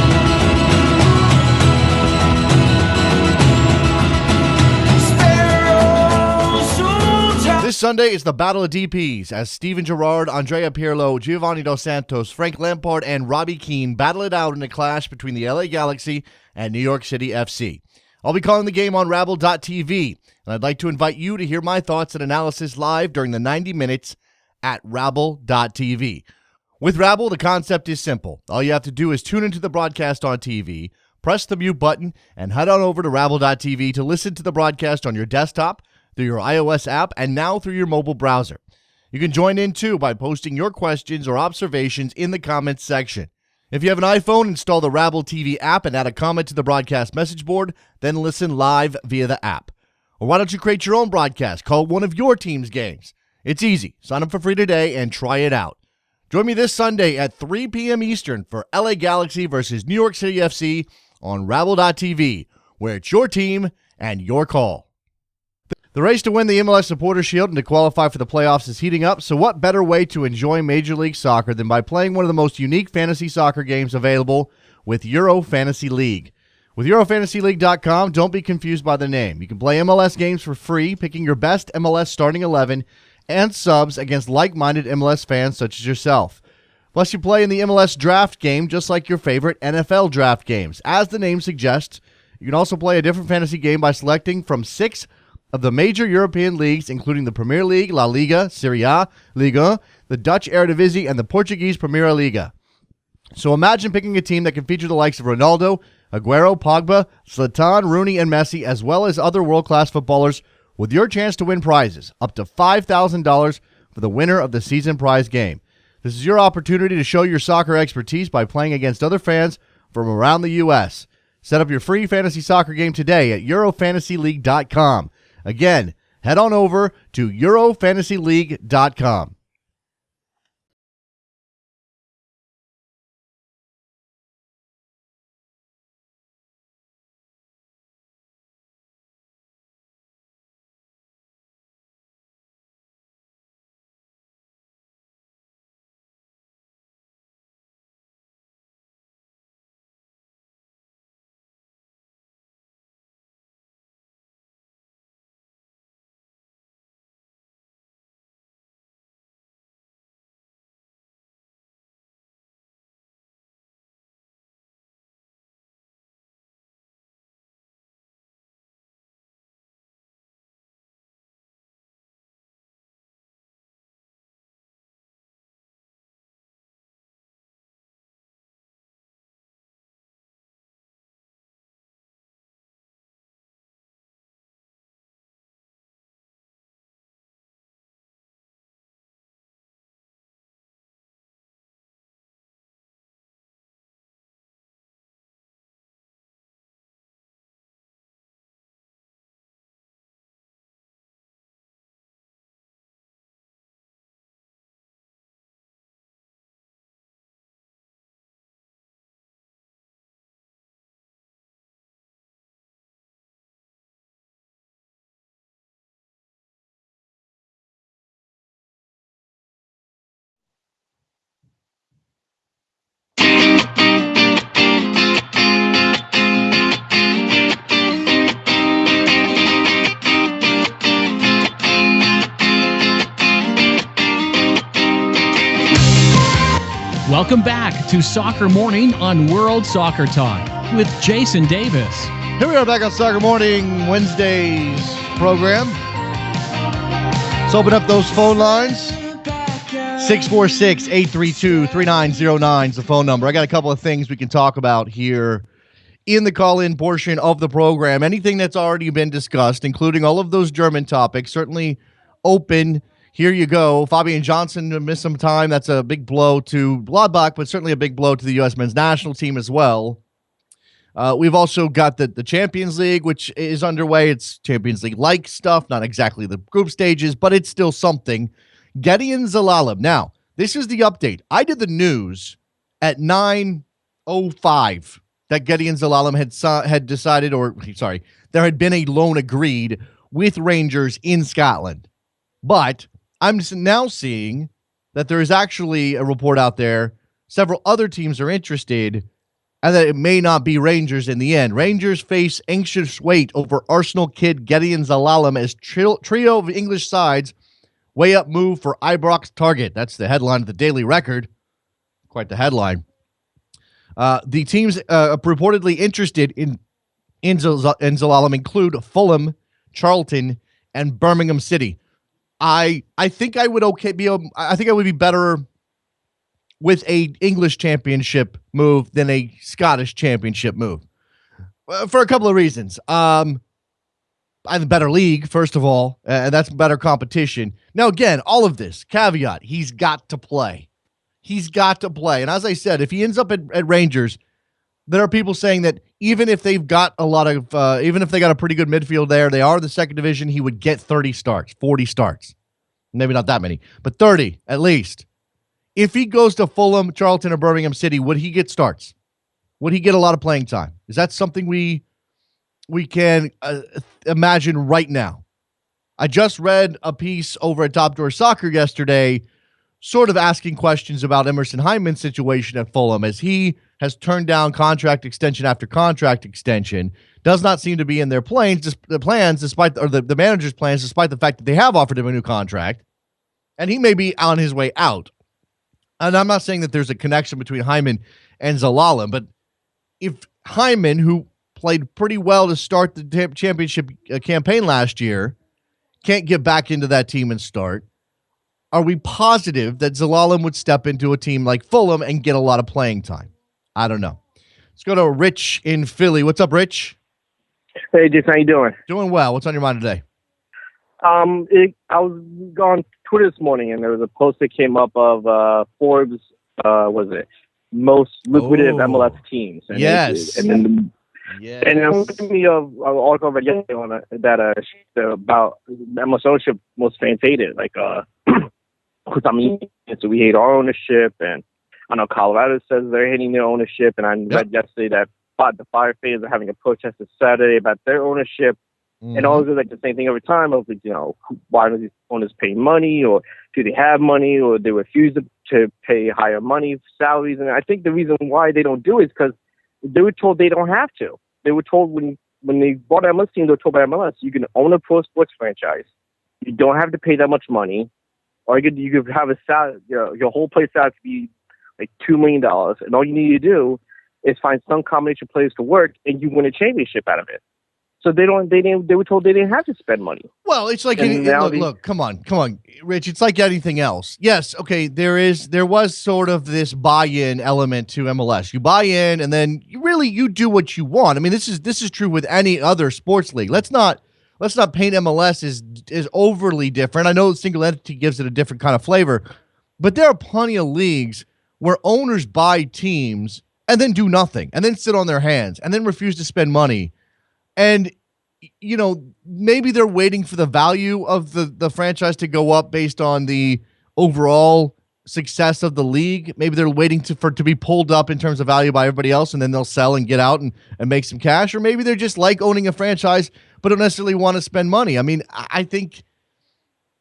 This Sunday is the Battle of DPs as Steven Gerrard, Andrea Pirlo, Giovanni Dos Santos, Frank Lampard, and Robbie Keane battle it out in a clash between the LA Galaxy and New York City FC. I'll be calling the game on Rabble.tv, and I'd like to invite you to hear my thoughts and analysis live during the 90 minutes at Rabble.tv. With Rabble, the concept is simple. All you have to do is tune into the broadcast on TV, press the mute button, and head on over to Rabble.tv to listen to the broadcast on your desktop, through your iOS app, and now through your mobile browser. You can join in too by posting your questions or observations in the comments section. If you have an iPhone, install the Rabble TV app and add a comment to the broadcast message board, then listen live via the app. Or why don't you create your own broadcast? Call one of your team's games. It's easy. Sign up for free today and try it out. Join me this Sunday at 3 p.m. Eastern for LA Galaxy versus New York City FC on Rabble.tv, where it's your team and your call. The race to win the MLS Supporters Shield and to qualify for the playoffs is heating up, so what better way to enjoy Major League Soccer than by playing one of the most unique fantasy soccer games available with Euro Fantasy League. With EuroFantasyLeague.com, don't be confused by the name. You can play MLS games for free, picking your best MLS starting 11 and subs against like-minded MLS fans such as yourself. Plus, you play in the MLS draft game just like your favorite NFL draft games. As the name suggests, you can also play a different fantasy game by selecting from 6 of the major European leagues, including the Premier League, La Liga, Serie A, Ligue 1, the Dutch Eredivisie, and the Portuguese Primeira Liga. So imagine picking a team that can feature the likes of Ronaldo, Aguero, Pogba, Zlatan, Rooney, and Messi, as well as other world-class footballers, with your chance to win prizes, up to $5,000 for the winner of the season prize game. This is your opportunity to show your soccer expertise by playing against other fans from around the U.S. Set up your free fantasy soccer game today at EuroFantasyLeague.com. Again, head on over to EuroFantasyLeague.com. Welcome back to Soccer Morning on World Soccer Talk with Jason Davis. Here we are back on Soccer Morning, Wednesd's program. Let's open up those phone lines. 646-832-3909 is the phone number. I got a couple of things we can talk about here in the call-in portion of the program. Anything that's already been discussed, including all of those German topics, certainly open. Here you go. Fabian Johnson missed some time. That's a big blow to Gladbach, but certainly a big blow to the U.S. men's national team as well. We've also got the Champions League, which is underway. It's Champions League-like stuff, not exactly the group stages, but it's still something. Gideon Zelalem. Now, this is the update. I did the news at 9:05 that Gideon Zelalem had decided, there had been a loan agreed with Rangers in Scotland. But I'm now seeing that there is actually a report out there. Several other teams are interested, and that it may not be Rangers in the end. Rangers face anxious wait over Arsenal kid Gideon Zelalem as trio of English sides way up move for Ibrox target. That's the headline of the Daily Record. Quite the headline. The teams reportedly interested in Zelalem include Fulham, Charlton, and Birmingham City. I think I would be better with a English championship move than a Scottish championship move for a couple of reasons. I have a better league, first of all, and that's better competition. Now, again, all of this, caveat, he's got to play. He's got to play. And as I said, if he ends up at Rangers, there are people saying that even if they've got even if they got a pretty good midfield there, they are the second division, he would get 30 starts, 40 starts. Maybe not that many, but 30 at least. If he goes to Fulham, Charlton, or Birmingham City, would he get starts? Would he get a lot of playing time? Is that something we can imagine right now? I just read a piece over at Top Door Soccer yesterday, sort of asking questions about Emerson Hyndman's situation at Fulham, as he has turned down contract extension after contract extension. Does not seem to be in their plans, despite the manager's plans, despite the fact that they have offered him a new contract, and he may be on his way out. And I'm not saying that there's a connection between Hyndman and Zelalem, but if Hyndman, who played pretty well to start the championship campaign last year, can't get back into that team and start, are we positive that Zelalem would step into a team like Fulham and get a lot of playing time? I don't know. Let's go to Rich in Philly. What's up, Rich? Hey, Jason, how you doing? Doing well. What's on your mind today? I was on Twitter this morning, and there was a post that came up of Forbes, most lucrative MLS teams. And yes. And it reminded me of an article I read yesterday on about MLS ownership most fans hate it. Like, because so we hate our ownership, and I know Colorado says they're hating their ownership, and I read yesterday that the Fire fans are having a protest this Saturday about their ownership. And always like the same thing every time. I was like, why do these owners pay money, or do they have money, or they refuse to pay higher money salaries? And I think the reason why they don't do it is because they were told they don't have to. They were told when they bought an MLS team, they were told by MLS, you can own a pro sports franchise. You don't have to pay that much money, or you could have a salary. Your whole play salary could be like $2 million, and all you need to do is find some combination of players to work, and you win a championship out of it. So they were told they didn't have to spend money. Well, it's like, look, come on, Rich. It's like anything else. Yes, okay, there was sort of this buy-in element to MLS. You buy in, and then you do what you want. I mean, this is true with any other sports league. Let's not paint MLS as overly different. I know single entity gives it a different kind of flavor, but there are plenty of leagues where owners buy teams and then do nothing, and then sit on their hands, and then refuse to spend money. And, maybe they're waiting for the value of the franchise to go up based on the overall success of the league. Maybe they're waiting to be pulled up in terms of value by everybody else, and then they'll sell and get out and make some cash. Or maybe they're just like owning a franchise but don't necessarily want to spend money. I mean, I think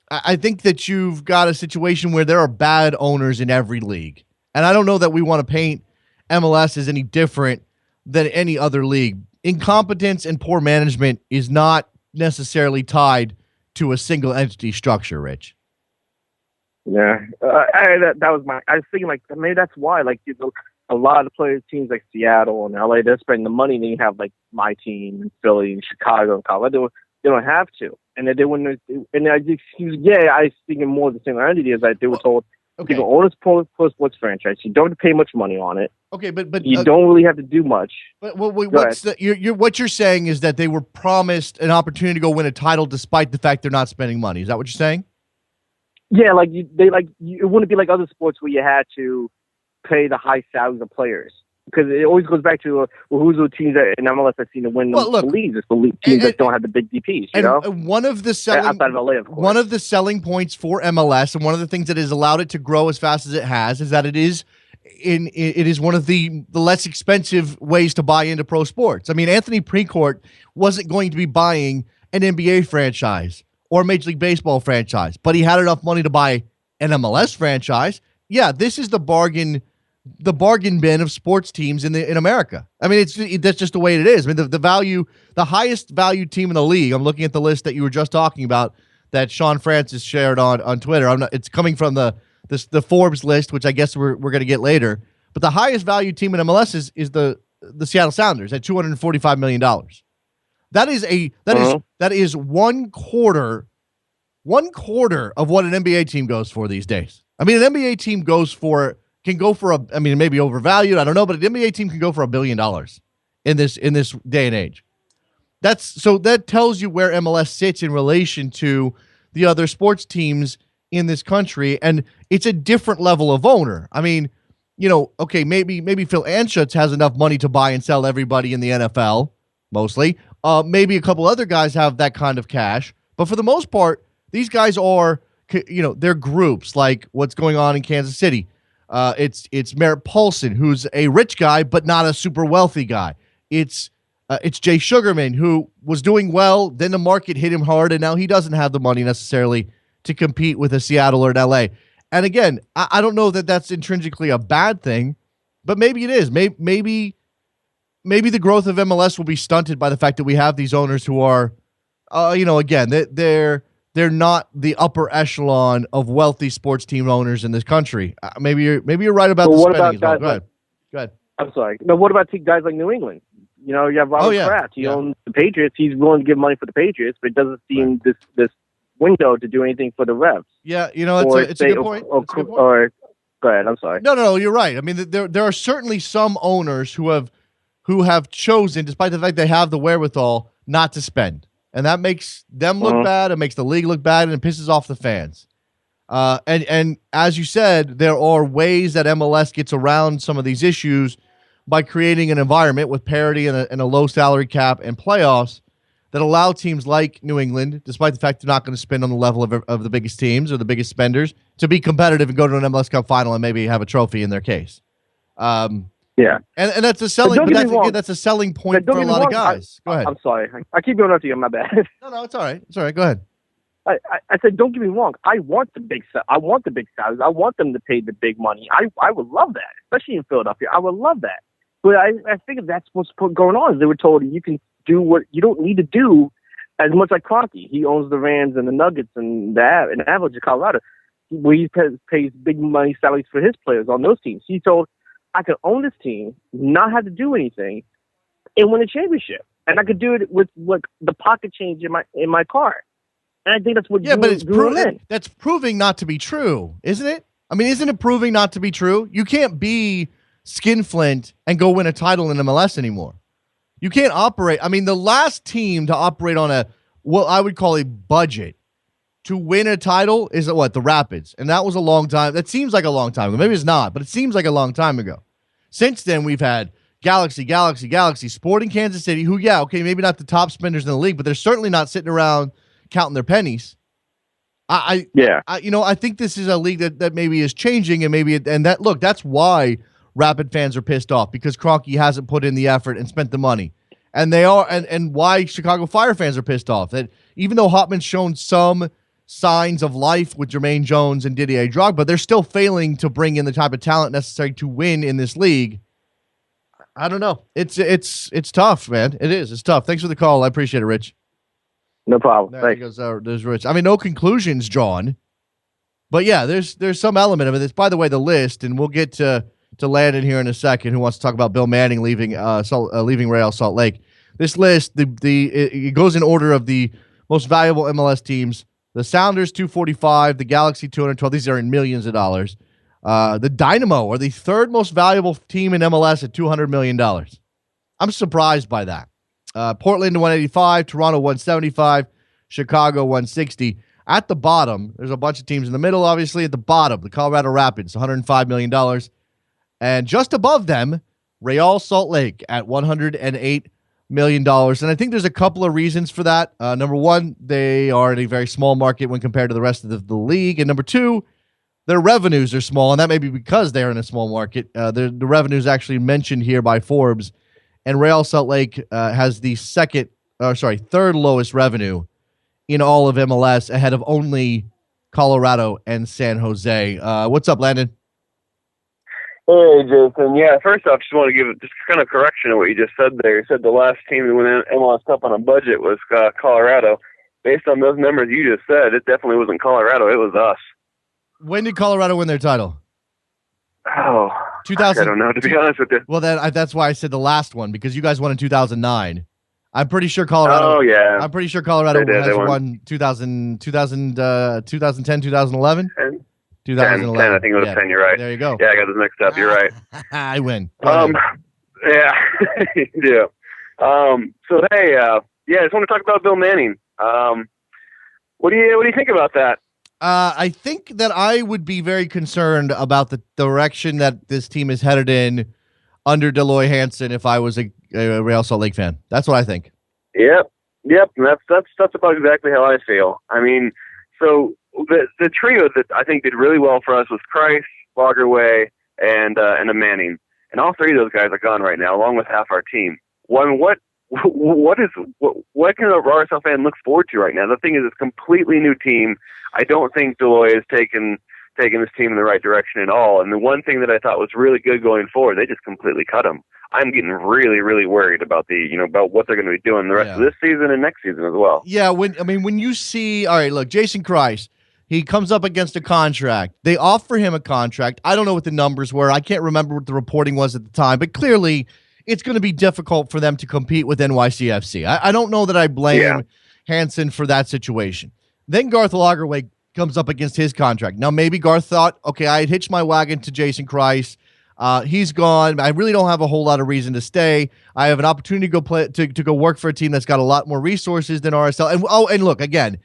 that you've got a situation where there are bad owners in every league. And I don't know that we want to paint MLS as any different than any other league. Incompetence and poor management is not necessarily tied to a single entity structure, Rich. Yeah, that was I was thinking like maybe that's why a lot of players teams like Seattle and LA, they're spending the money. Then you have like my team in Philly and Chicago and Colorado. They don't have to, and they wouldn't. And I was thinking more of the single entity is that they were told You can own a sports franchise. You don't have to pay much money on it. Okay, but you don't really have to do much. But what you're saying is that they were promised an opportunity to go win a title despite the fact they're not spending money. Is that what you're saying? Yeah, it wouldn't be like other sports where you had to pay the high salaries of players. Because it always goes back to who's the teams that in MLS that seem to win the leagues. It's the teams that don't have the big DPs. You know, one of the selling outside of LA, of course. One of the selling points for MLS, and one of the things that has allowed it to grow as fast as it has, is that it is one of the less expensive ways to buy into pro sports. I mean, Anthony Precourt wasn't going to be buying an NBA franchise or a Major League Baseball franchise, but he had enough money to buy an MLS franchise. Yeah, this is the bargain bin of sports teams in America. I mean, that's just the way it is. I mean, the highest value team in the league. I'm looking at the list that you were just talking about that Sean Francis shared on Twitter. It's coming from the Forbes list, which I guess we're going to get later. But the highest value team in MLS is the Seattle Sounders at $245 million. That is one quarter of what an NBA team goes for these days. I mean, an NBA team can go for maybe overvalued, I don't know, but an NBA team can go for $1 billion in this day and age. That tells you where MLS sits in relation to the other sports teams in this country, and it's a different level of owner. I mean, okay, maybe Phil Anschutz has enough money to buy and sell everybody in the NFL, mostly. Maybe a couple other guys have that kind of cash, but for the most part, these guys are, they're groups like what's going on in Kansas City. It's Merritt Paulson, who's a rich guy but not a super wealthy guy. It's Jay Sugarman, who was doing well, then the market hit him hard, and now he doesn't have the money necessarily to compete with a Seattle or an LA. And again, I don't know that that's intrinsically a bad thing, but maybe it is. Maybe the growth of MLS will be stunted by the fact that we have these owners who are, again, they're not the upper echelon of wealthy sports team owners in this country. Maybe you're right about the spending as well. Go ahead. I'm sorry. No, what about guys like New England? You have Robert Kraft. He owns the Patriots. He's willing to give money for the Patriots, but it doesn't seem this window to do anything for the Revs. Yeah, it's a good point. Or go ahead. I'm sorry. No, you're right. I mean, there are certainly some owners who have chosen, despite the fact they have the wherewithal, not to spend. And that makes them look bad. It makes the league look bad, and it pisses off the fans. And as you said, there are ways that MLS gets around some of these issues by creating an environment with parity and a low salary cap and playoffs that allow teams like New England, despite the fact they're not going to spend on the level of the biggest teams or the biggest spenders, to be competitive and go to an MLS Cup final and maybe have a trophy in their case. Yeah, and that's a selling. That's a selling point for a lot of guys. Go ahead. I'm sorry. I keep going up to you. My bad. No, it's all right. It's all right. Go ahead. I said, don't get me wrong. I want the big salaries. I want them to pay the big money. I would love that, especially in Philadelphia. I would love that. But I think that's what's going on. Is they were told you can do what you don't need to do as much like Kroenke. He owns the Rams and the Nuggets and the Avalanche of Colorado, where he pays big money salaries for his players on those teams. He told, I could own this team, not have to do anything, and win a championship. And I could do it with the pocket change in my car. And I think that's what that's proving not to be true, isn't it? I mean, isn't it proving not to be true? You can't be Skinflint and go win a title in MLS anymore. You can't operate. I mean, the last team to operate on what I would call a budget to win a title is the Rapids. And that was a long time. That seems like a long time ago. Maybe it's not, but it seems like a long time ago. Since then, we've had Galaxy, Sporting Kansas City, who, maybe not the top spenders in the league, but they're certainly not sitting around counting their pennies. I think this is a league that maybe is changing, and that's why Rapid fans are pissed off, because Kroenke hasn't put in the effort and spent the money. And they are, and why Chicago Fire fans are pissed off, that even though Hopman's shown some signs of life with Jermaine Jones and Didier Drogba, they're still failing to bring in the type of talent necessary to win in this league. I don't know. It's tough, man. It is. It's tough. Thanks for the call. I appreciate it, Rich. No problem. Thanks. There's Rich. I mean, no conclusions drawn, but yeah, there's some element of it. It's, by the way, the list, and we'll get to Landon here in a second, who wants to talk about Bill Manning leaving Real Salt Lake. This list, it goes in order of the most valuable MLS teams. The Sounders, $245, the Galaxy, $212. These are in millions of dollars. The Dynamo are the third most valuable team in MLS at $200 million. I'm surprised by that. Portland 185, Toronto 175, Chicago 160. At the bottom, there's a bunch of teams in the middle, obviously. At the bottom, the Colorado Rapids, $105 million. And just above them, Real Salt Lake at $108 million. And I think there's a couple of reasons for that. Number one, they are in a very small market when compared to the rest of the league. And number two, their revenues are small, and that may be because they're in a small market. The revenues actually mentioned here by Forbes. And Real Salt Lake has the third lowest revenue in all of MLS, ahead of only Colorado and San Jose. What's up, Landon? Hey, Jason. Yeah, first off, just want to give just kind of correction to what you just said there. You said the last team to win MLS Cup on a budget was Colorado. Based on those numbers you just said, it definitely wasn't Colorado. It was us. When did Colorado win their title? Oh, 2000. I don't know, to be honest with you. Well, that's why I said the last one, because you guys won in 2009. I'm pretty sure Colorado. Oh, yeah. I'm pretty sure Colorado They won 2010, 2011. 10? 2011. 10, I think it was 10, you're right. There you go. Yeah, I got this mixed up. You're right. I win. Yeah. Yeah. So, hey, I just want to talk about Bill Manning. What do you think about that? I think that I would be very concerned about the direction that this team is headed in under Deloy Hansen if I was a Real Salt Lake fan. That's what I think. Yep. And that's about exactly how I feel. I mean, so the trio that I think did really well for us was Christ, Lagerwey, and a Manning. And all three of those guys are gone right now, along with half our team. What can a RSL fan look forward to right now? The thing is, it's a completely new team. I don't think Deloy has taken this team in the right direction at all. And the one thing that I thought was really good going forward, they just completely cut him. I'm getting really, really worried about about what they're going to be doing the rest of this season and next season as well. Yeah, when you see, all right, look, Jason Christ, he comes up against a contract. They offer him a contract. I don't know what the numbers were. I can't remember what the reporting was at the time, but clearly it's going to be difficult for them to compete with NYCFC. I don't know that I blame Hansen for that situation. Then Garth Lagerwey comes up against his contract. Now, maybe Garth thought, okay, I had hitched my wagon to Jason Christ. He's gone. I really don't have a whole lot of reason to stay. I have an opportunity to go play to go work for a team that's got a lot more resources than RSL. And look, again,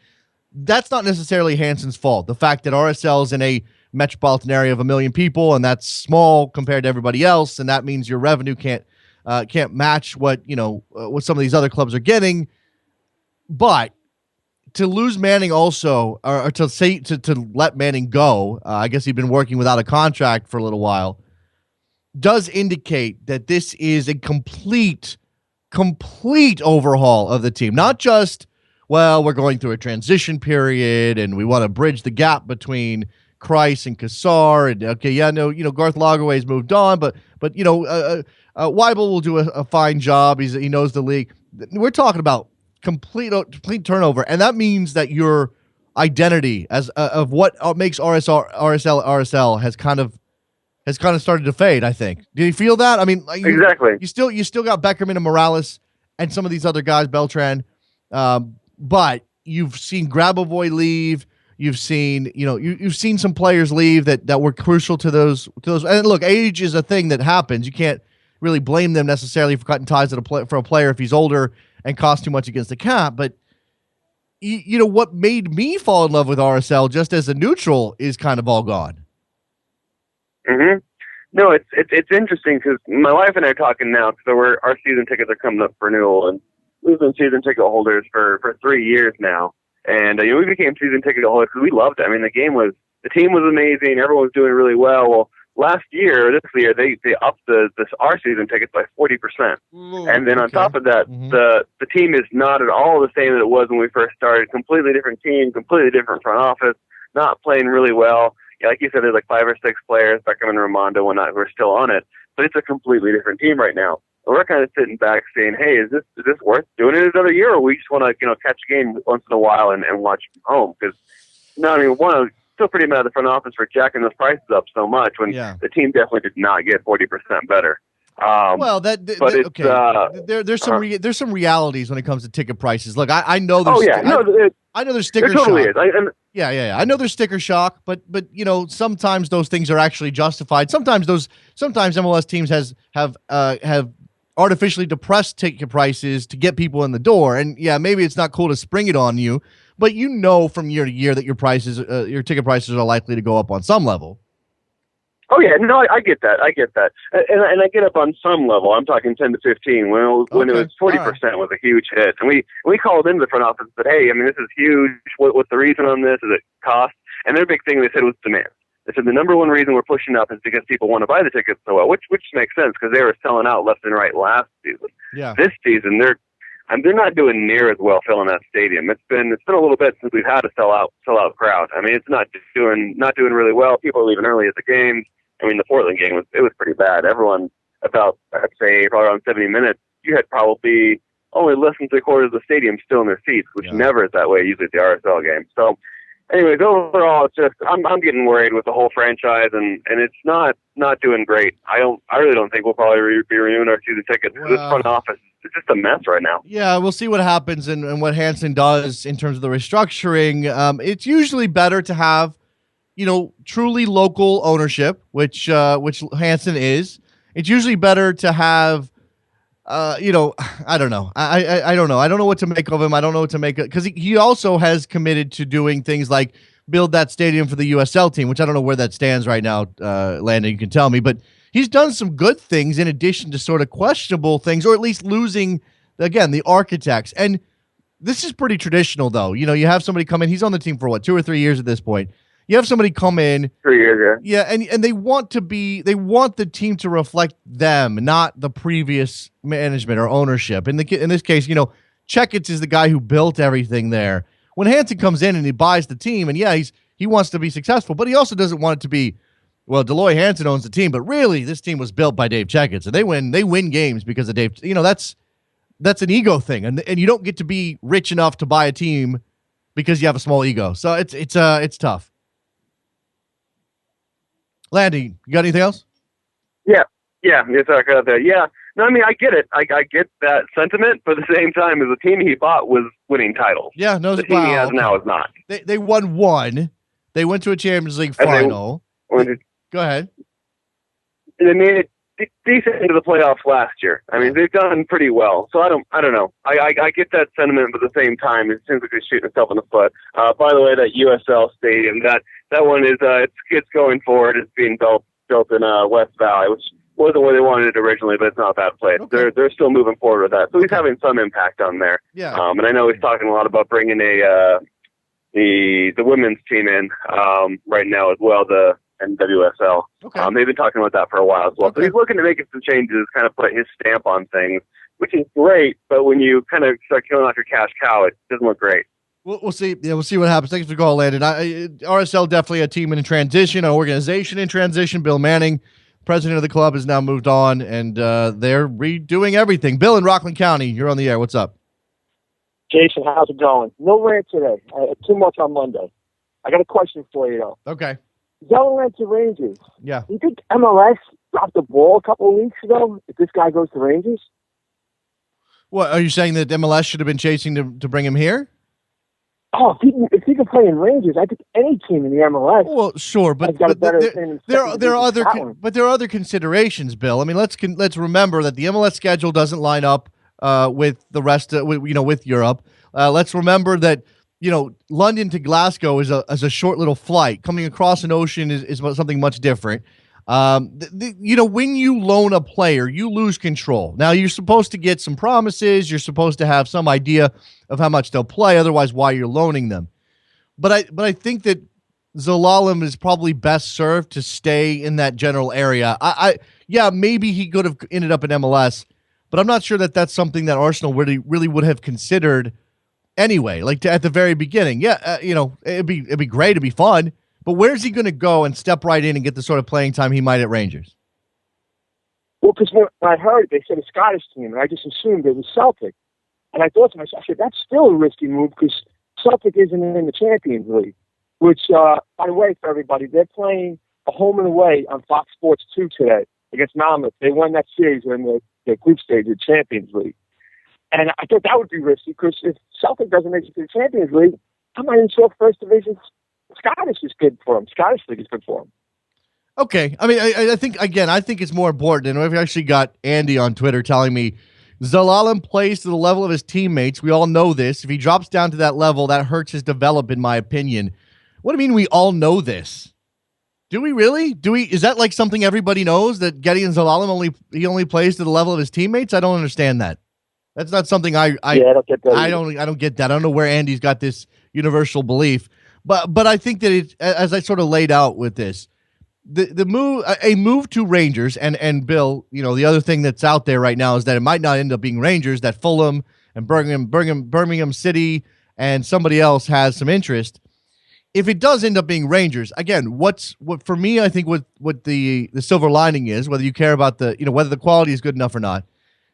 that's not necessarily Hansen's fault. The fact that RSL is in a metropolitan area of 1 million people, and that's small compared to everybody else, and that means your revenue can't match what some of these other clubs are getting. But to lose Manning also, or to let Manning go, I guess he'd been working without a contract for a little while, does indicate that this is a complete overhaul of the team. Not just, well, we're going through a transition period and we want to bridge the gap between Christ and Kassar, and Garth Lagerwey's moved on, but Weibel will do a fine job. He knows the league. We're talking about complete turnover, and that means that your identity of what makes RSL has kind of started to fade. I think. Do you feel that? I mean, exactly. You still got Beckerman and Morales and some of these other guys, Beltran, but you've seen Grabavoy leave. You've seen, you've seen some players leave that were crucial to those. And look, age is a thing that happens. You can't really blame them necessarily for cutting ties for a player if he's older and costs too much against the cap. But what made me fall in love with RSL just as a neutral is kind of all gone. Mm-hmm. No, it's interesting because my wife and I are talking now because our season tickets are coming up for renewal, and we've been season ticket holders for 3 years now. And we became season ticket holders because we loved it. I mean, the team was amazing. Everyone was doing really well. Well, this year, they upped our season tickets by 40%. And then on top of that, the team is not at all the same that it was when we first started. Completely different team, completely different front office, not playing really well. Yeah, like you said, there's like 5 or 6 players, Beckham and Raimondo, who are still on it. But it's a completely different team right now. And we're kind of sitting back saying, hey, is this worth doing it another year, or we just want to catch a game once in a while and watch from home? Because I'm still pretty mad at the front office for jacking those prices up so much when the team definitely did not get 40% better. Well, but it's okay. There's some realities when it comes to ticket prices. Look, I know there's I know there's sticker there totally shock. Yeah. I know there's sticker shock, but sometimes those things are actually justified. Sometimes MLS teams have artificially depressed ticket prices to get people in the door, and yeah, maybe it's not cool to spring it on you, but from year to year that your ticket prices are likely to go up on some level. Oh yeah, no, I get that. And I get up on some level. I'm talking 10 to 15. When it was 40% was a huge hit, and we called into the front office and said, hey, I mean, this is huge. What's the reason on this? Is it cost? And their big thing they said was demand. They said the number one reason we're pushing up is because people want to buy the tickets so well, which makes sense because they were selling out left and right last season. Yeah. This season they're not doing near as well filling that stadium. It's been a little bit since we've had a sellout crowd. I mean, it's not doing really well. People are leaving early at the games. I mean, the Portland game was pretty bad. Everyone, about, I'd say, probably around 70 minutes, you had probably only less than 3/4 of the stadium still in their seats, which never is that way usually at the RSL game. So, anyways, overall, it's just I'm getting worried with the whole franchise, and it's not doing great. I really don't think we'll probably be renewing our season tickets. This front office is just a mess right now. Yeah, we'll see what happens and what Hansen does in terms of the restructuring. It's usually better to have truly local ownership, which Hansen is. It's usually better to have, I don't know. I don't know. I don't know what to make of him. I don't know what to make of, because he also has committed to doing things like build that stadium for the USL team, which I don't know where that stands right now, Landon, you can tell me, but he's done some good things in addition to sort of questionable things, or at least losing, again, the architects. And this is pretty traditional, though. You have somebody come in. He's on the team for 2 or 3 years at this point. You have somebody come in 3 years, yeah, and they want the team to reflect them, not the previous management or ownership. In this case, Checkitz is the guy who built everything there. When Hansen comes in and he buys the team, and yeah, he wants to be successful, but he also doesn't want it to be, well, Deloy Hansen owns the team, but really this team was built by Dave Checkitz, and they win games because of Dave. That's an ego thing, and you don't get to be rich enough to buy a team because you have a small ego. So it's tough. Landy, you got anything else? Yeah. It's yeah. No, I mean, I get it. I get that sentiment, but at the same time, as the team he bought was winning titles. Yeah, no, the team he has now is not. They won one. They went to a Champions League final. Go ahead. They made it decent into the playoffs last year. I mean, they've done pretty well. So I don't know. I get that sentiment, but at the same time, it seems like they're shooting itself in the foot. By the way, that USL stadium, that one is it's going forward. It's being built in West Valley, which wasn't where they wanted it originally, but it's not a bad place. Okay. They're still moving forward with that, so he's having some impact on there. Yeah. And I know he's talking a lot about bringing the women's team in right now as well, the NWSL. Okay. They've been talking about that for a while as well. Okay. So he's looking to make some changes, kind of put his stamp on things, which is great. But when you kind of start killing off your cash cow, it doesn't look great. We'll see. Yeah, we'll see what happens. Thanks for calling, Landon. RSL definitely a team in transition, an organization in transition. Bill Manning, president of the club, has now moved on, and they're redoing everything. Bill in Rockland County, you're on the air. What's up? Jason, how's it going? No rant today. Too much on Monday. I got a question for you, though. Okay. Zelalem to Rangers. Yeah. Do you think MLS dropped the ball a couple of weeks ago if this guy goes to Rangers? What, are you saying that MLS should have been chasing to bring him here? Oh, if he can play in Rangers, I think any team in the MLS. Well, sure, but there are other considerations, Bill. I mean, let's remember that the MLS schedule doesn't line up with the rest of with Europe. Let's remember that London to Glasgow is a short little flight. Coming across an ocean is something much different. When you loan a player, you lose control. Now, you're supposed to get some promises. You're supposed to have some idea of how much they'll play. Otherwise, why you're loaning them? But I think that Zelalem is probably best served to stay in that general area. Maybe he could have ended up in MLS, but I'm not sure that that's something that Arsenal really would have considered anyway. Like at the very beginning, it'd be great, it'd be fun. But where's he going to go and step right in and get the sort of playing time he might at Rangers? Well, because when I heard they said a Scottish team, and I just assumed it was Celtic. And I thought to myself, that's still a risky move because Celtic isn't in the Champions League, which, by the way, for everybody, they're playing a home and away on Fox Sports 2 today. against Monmouth. They won that series in the group stage of the Champions League. And I thought that would be risky because if Celtic doesn't make it to the Champions League, I'm not even sure First Division Scottish is good for them. Scottish League is good for them. Okay. I mean, I think, again, I think it's more important. And we've actually got Andy on Twitter telling me Zelalem plays to the level of his teammates. We all know this. If he drops down to that level, that hurts his development, in my opinion. What do you mean we all know this? Do we really? Is that like something everybody knows, that Gideon Zelalem only plays to the level of his teammates? I don't understand that. That's not something I don't get that. I don't get that. I don't know where Andy's got this universal belief. But I think that it, as I sort of laid out with this, the move to Rangers and Bill, the other thing that's out there right now is that it might not end up being Rangers, that Fulham and Birmingham City and somebody else has some interest. If it does end up being Rangers, again, what for me, I think what the silver lining is, whether you care about whether the quality is good enough or not,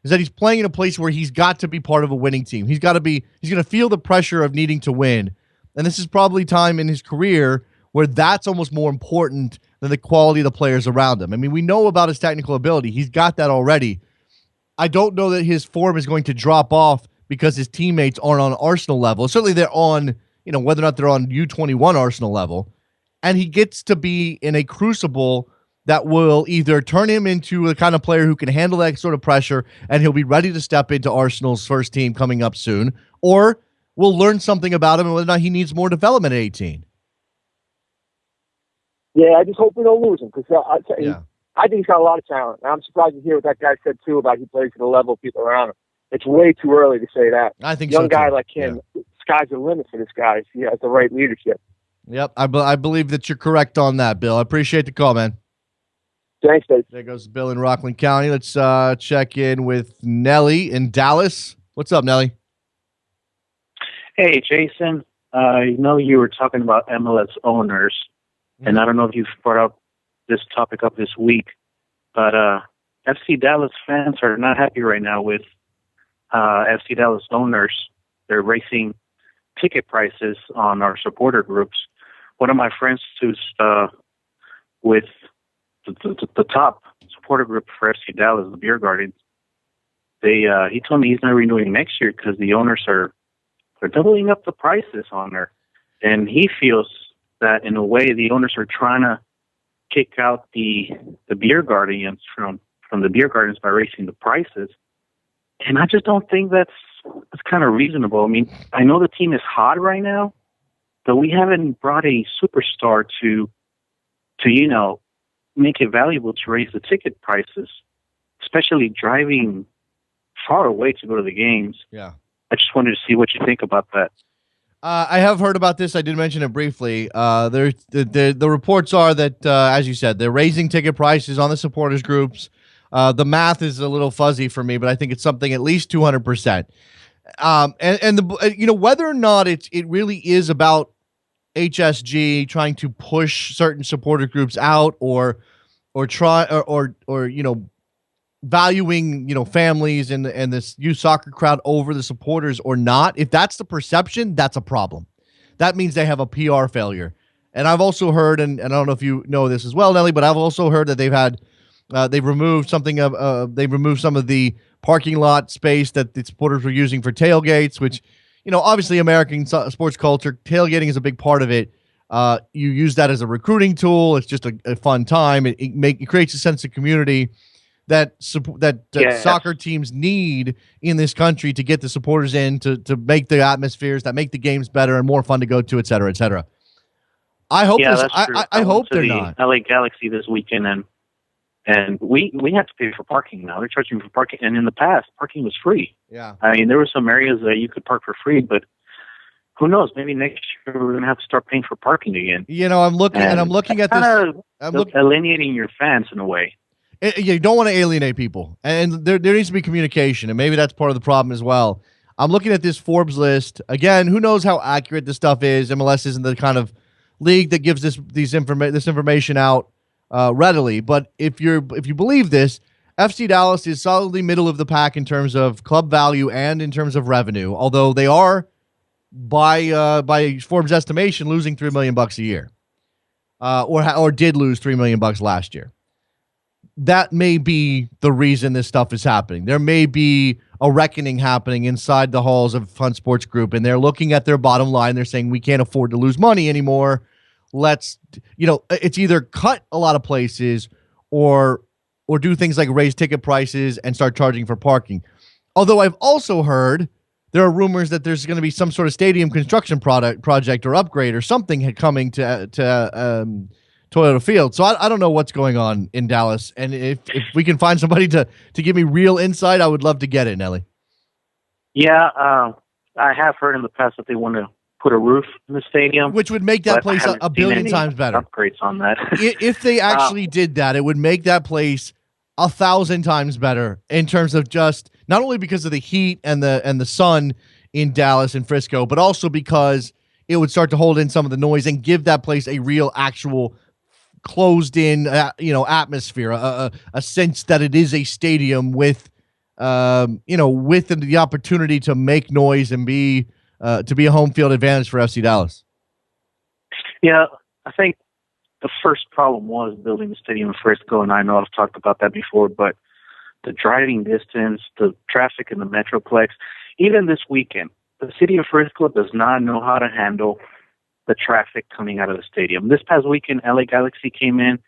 is that he's playing in a place where he's got to be part of a winning team. He's going to feel the pressure of needing to win. And this is probably time in his career where that's almost more important than the quality of the players around him. I mean, we know about his technical ability. He's got that already. I don't know that his form is going to drop off because his teammates aren't on Arsenal level. Certainly they're on, whether or not they're on U21 Arsenal level. And he gets to be in a crucible that will either turn him into the kind of player who can handle that sort of pressure and he'll be ready to step into Arsenal's first team coming up soon, or we'll learn something about him and whether or not he needs more development at 18. Yeah, I just hope we don't lose him because I think he's got a lot of talent. And I'm surprised to hear what that guy said, too, about he plays to the level of people around him. It's way too early to say that. I think young so, guy too. like him, sky's the limit for this guy if he has the right leadership. Yep, I believe that you're correct on that, Bill. I appreciate the call, man. Thanks, Dave. There goes Bill in Rockland County. Let's check in with Nellie in Dallas. What's up, Nellie? Hey, Jason. You were talking about MLS owners, and I don't know if you've brought up this topic up this week, but FC Dallas fans are not happy right now with FC Dallas owners. They're raising ticket prices on our supporter groups. One of my friends who's with the top supporter group for FC Dallas, the Beer Gardens, he told me he's not renewing next year because the owners are doubling up the prices on there. And he feels that in a way the owners are trying to kick out the Beer Guardians from the Beer Gardens by raising the prices. And I just don't think that's kind of reasonable. I mean, I know the team is hot right now, but we haven't brought a superstar to make it valuable to raise the ticket prices, especially driving far away to go to the games. Yeah. I just wanted to see what you think about that. I have heard about this. I did mention it briefly. The reports are that, as you said, they're raising ticket prices on the supporters groups. The math is a little fuzzy for me, but I think it's something at least 200%. Whether or not it really is about HSG trying to push certain supporter groups out or valuing families and this youth soccer crowd over the supporters or not, if that's the perception, that's a problem. That means they have a PR failure. And I've also heard, and I don't know if you know this as well, Nelly, but I've also heard that they've removed some of the parking lot space that the supporters were using for tailgates, which, obviously American sports culture, tailgating is a big part of it. You use that as a recruiting tool. It's just a fun time. It creates a sense of community that soccer teams need in this country to get the supporters in, to make the atmospheres, that make the games better and more fun to go to, et cetera, et cetera. I hope I hope they're not. LA Galaxy this weekend, and we have to pay for parking now. They're charging for parking, and in the past, parking was free. Yeah. I mean, there were some areas that you could park for free, but who knows? Maybe next year we're going to have to start paying for parking again. I'm looking at this. Alienating your fans in a way. You don't want to alienate people, and there needs to be communication, and maybe that's part of the problem as well. I'm looking at this Forbes list again. Who knows how accurate this stuff is? MLS isn't the kind of league that gives this information out readily. But if you believe this, FC Dallas is solidly middle of the pack in terms of club value and in terms of revenue. Although they are, by Forbes estimation, losing $3 million a year, or did lose $3 million last year. that may be the reason this stuff is happening. There may be a reckoning happening inside the halls of Fun Sports Group, and they're looking at their bottom line. They're saying, we can't afford to lose money anymore. Let's, it's either cut a lot of places or do things like raise ticket prices and start charging for parking. Although I've also heard there are rumors that there's going to be some sort of stadium construction project or upgrade or something coming to Toyota Field. So I don't know what's going on in Dallas. And if we can find somebody to give me real insight, I would love to get it, Nelly. Yeah, I have heard in the past that they want to put a roof in the stadium, which would make that place a billion times better. Upgrades on that. If they actually did that, it would make that place 1,000 times better in terms of just not only because of the heat and the sun in Dallas and Frisco, but also because it would start to hold in some of the noise and give that place a real, actual closed-in, atmosphere, a sense that it is a stadium with, with the opportunity to make noise and be a home field advantage for FC Dallas. Yeah, I think the first problem was building the stadium in Frisco, and I know I've talked about that before, but the driving distance, the traffic in the Metroplex, even this weekend, the city of Frisco does not know how to handle the traffic coming out of the stadium. This past weekend, LA Galaxy came in.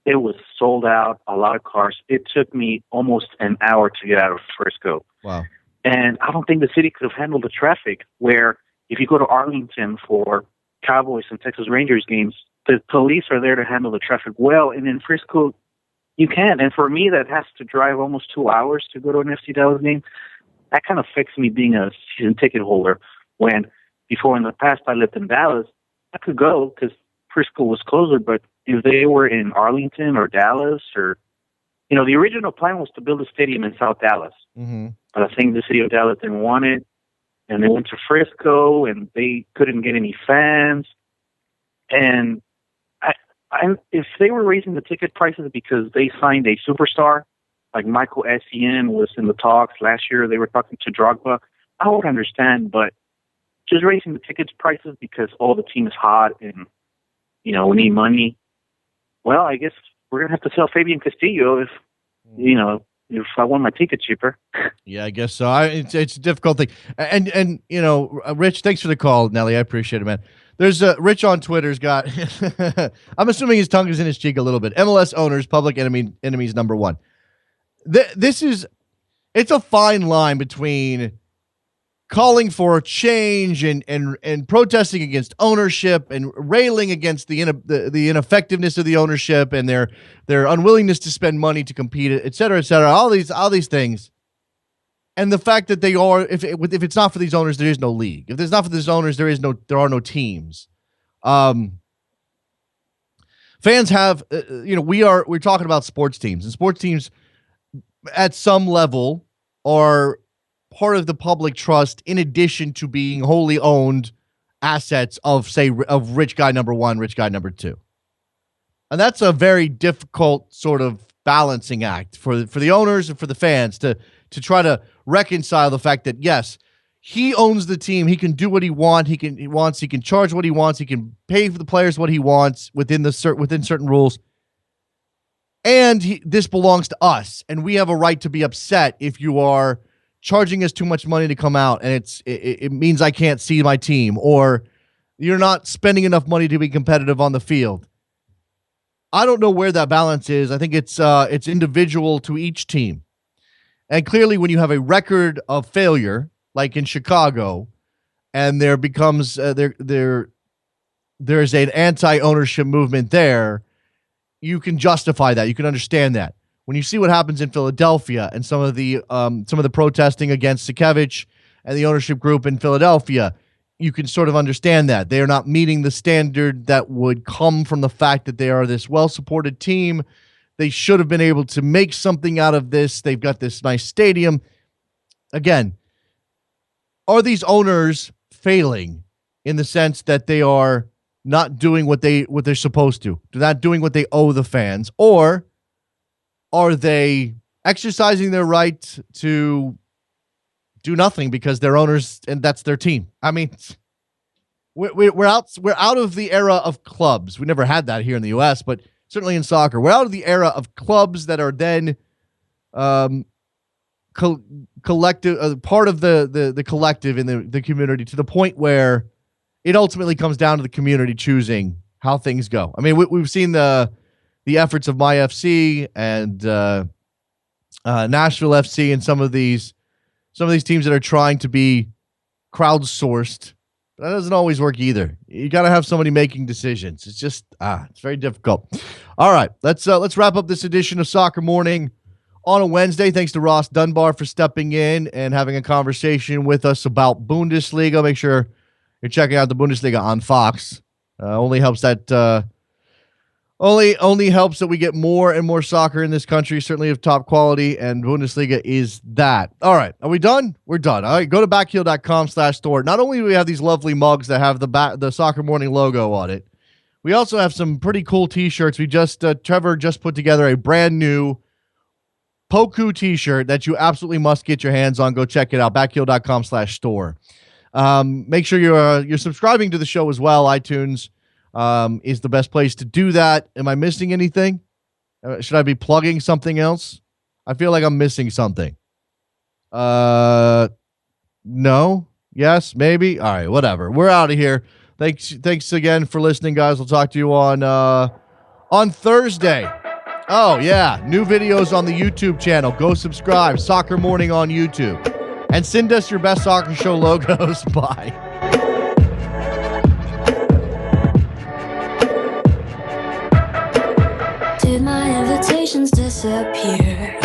It was sold out, a lot of cars. It took me almost an hour to get out of Frisco. Wow. And I don't think the city could have handled the traffic, where if you go to Arlington for Cowboys and Texas Rangers games, the police are there to handle the traffic well. And in Frisco, you can't. And for me, that has to drive almost 2 hours to go to an FC Dallas game. That kind of affects me being a season ticket holder, when before in the past I lived in Dallas, I could go because Frisco was closer. But if they were in Arlington or Dallas, or, the original plan was to build a stadium in South Dallas. Mm-hmm. But I think the city of Dallas didn't want it. And they went to Frisco, and they couldn't get any fans. And if they were raising the ticket prices because they signed a superstar, like Michael Essien was in the talks last year, they were talking to Drogba, I would understand. But just raising the tickets prices because the team is hot and, we need money. Well, I guess we're going to have to sell Fabian Castillo if I want my ticket cheaper. Yeah, I guess so. It's a difficult thing. And Rich, thanks for the call, Nelly. I appreciate it, man. There's Rich on Twitter's got, I'm assuming his tongue is in his cheek a little bit. MLS owners, public enemies number one. It's a fine line between calling for change and protesting against ownership and railing against the ineffectiveness of the ownership and their unwillingness to spend money to compete, et cetera, all these things. And the fact that they are, if it's not for these owners, there is no league. If there's not for these owners, there are no teams. Fans have, we're talking about sports teams, and sports teams at some level are part of the public trust, in addition to being wholly owned assets of rich guy number one, rich guy number two. And that's a very difficult sort of balancing act for the owners and for the fans to try to reconcile the fact that, yes, he owns the team. He can do what he wants. He can charge what he wants. He can pay for the players what he wants within certain rules. And this belongs to us, and we have a right to be upset if you are charging us too much money to come out, and it means I can't see my team, or you're not spending enough money to be competitive on the field. I don't know where that balance is. I think it's individual to each team. And clearly when you have a record of failure, like in Chicago, and there becomes there is an anti-ownership movement there, you can justify that. You can understand that. When you see what happens in Philadelphia and some of the protesting against Sikevich and the ownership group in Philadelphia, you can sort of understand that. They are not meeting the standard that would come from the fact that they are this well-supported team. They should have been able to make something out of this. They've got this nice stadium. Again, are these owners failing in the sense that they are not doing what they're supposed to? They're not doing what they owe the fans, or are they exercising their right to do nothing because they're owners and that's their team? I mean, we're out of the era of clubs. We never had that here in the U.S., but certainly in soccer. We're out of the era of clubs that are then collective, part of the collective in the community, to the point where it ultimately comes down to the community choosing how things go. I mean, we've seen the efforts of My FC and Nashville FC and some of these teams that are trying to be crowdsourced. But that doesn't always work either. You got to have somebody making decisions. It's just it's very difficult. All right, let's wrap up this edition of Soccer Morning on a Wednesday. Thanks to Ross Dunbar for stepping in and having a conversation with us about Bundesliga. Make sure you're checking out the Bundesliga on Fox. Only helps that only helps that we get more and more soccer in this country, certainly of top quality, and Bundesliga is that. All right, are we done? We're done. All right, go to backheel.com/store. Not only do we have these lovely mugs that have the Soccer Morning logo on it, we also have some pretty cool T-shirts. Trevor just put together a brand new Poku T-shirt that you absolutely must get your hands on. Go check it out, backheel.com/store. Make sure you're subscribing to the show as well. iTunes is the best place to do that. Am I missing anything? Should I be plugging something else? I feel like I'm missing something. No? Yes? Maybe? All right, whatever. We're out of here. Thanks again for listening, guys. We'll talk to you on Thursday. Oh, yeah. New videos on the YouTube channel. Go subscribe. Soccer Morning on YouTube. And send us your best soccer show logos. Bye. Did my invitations disappear?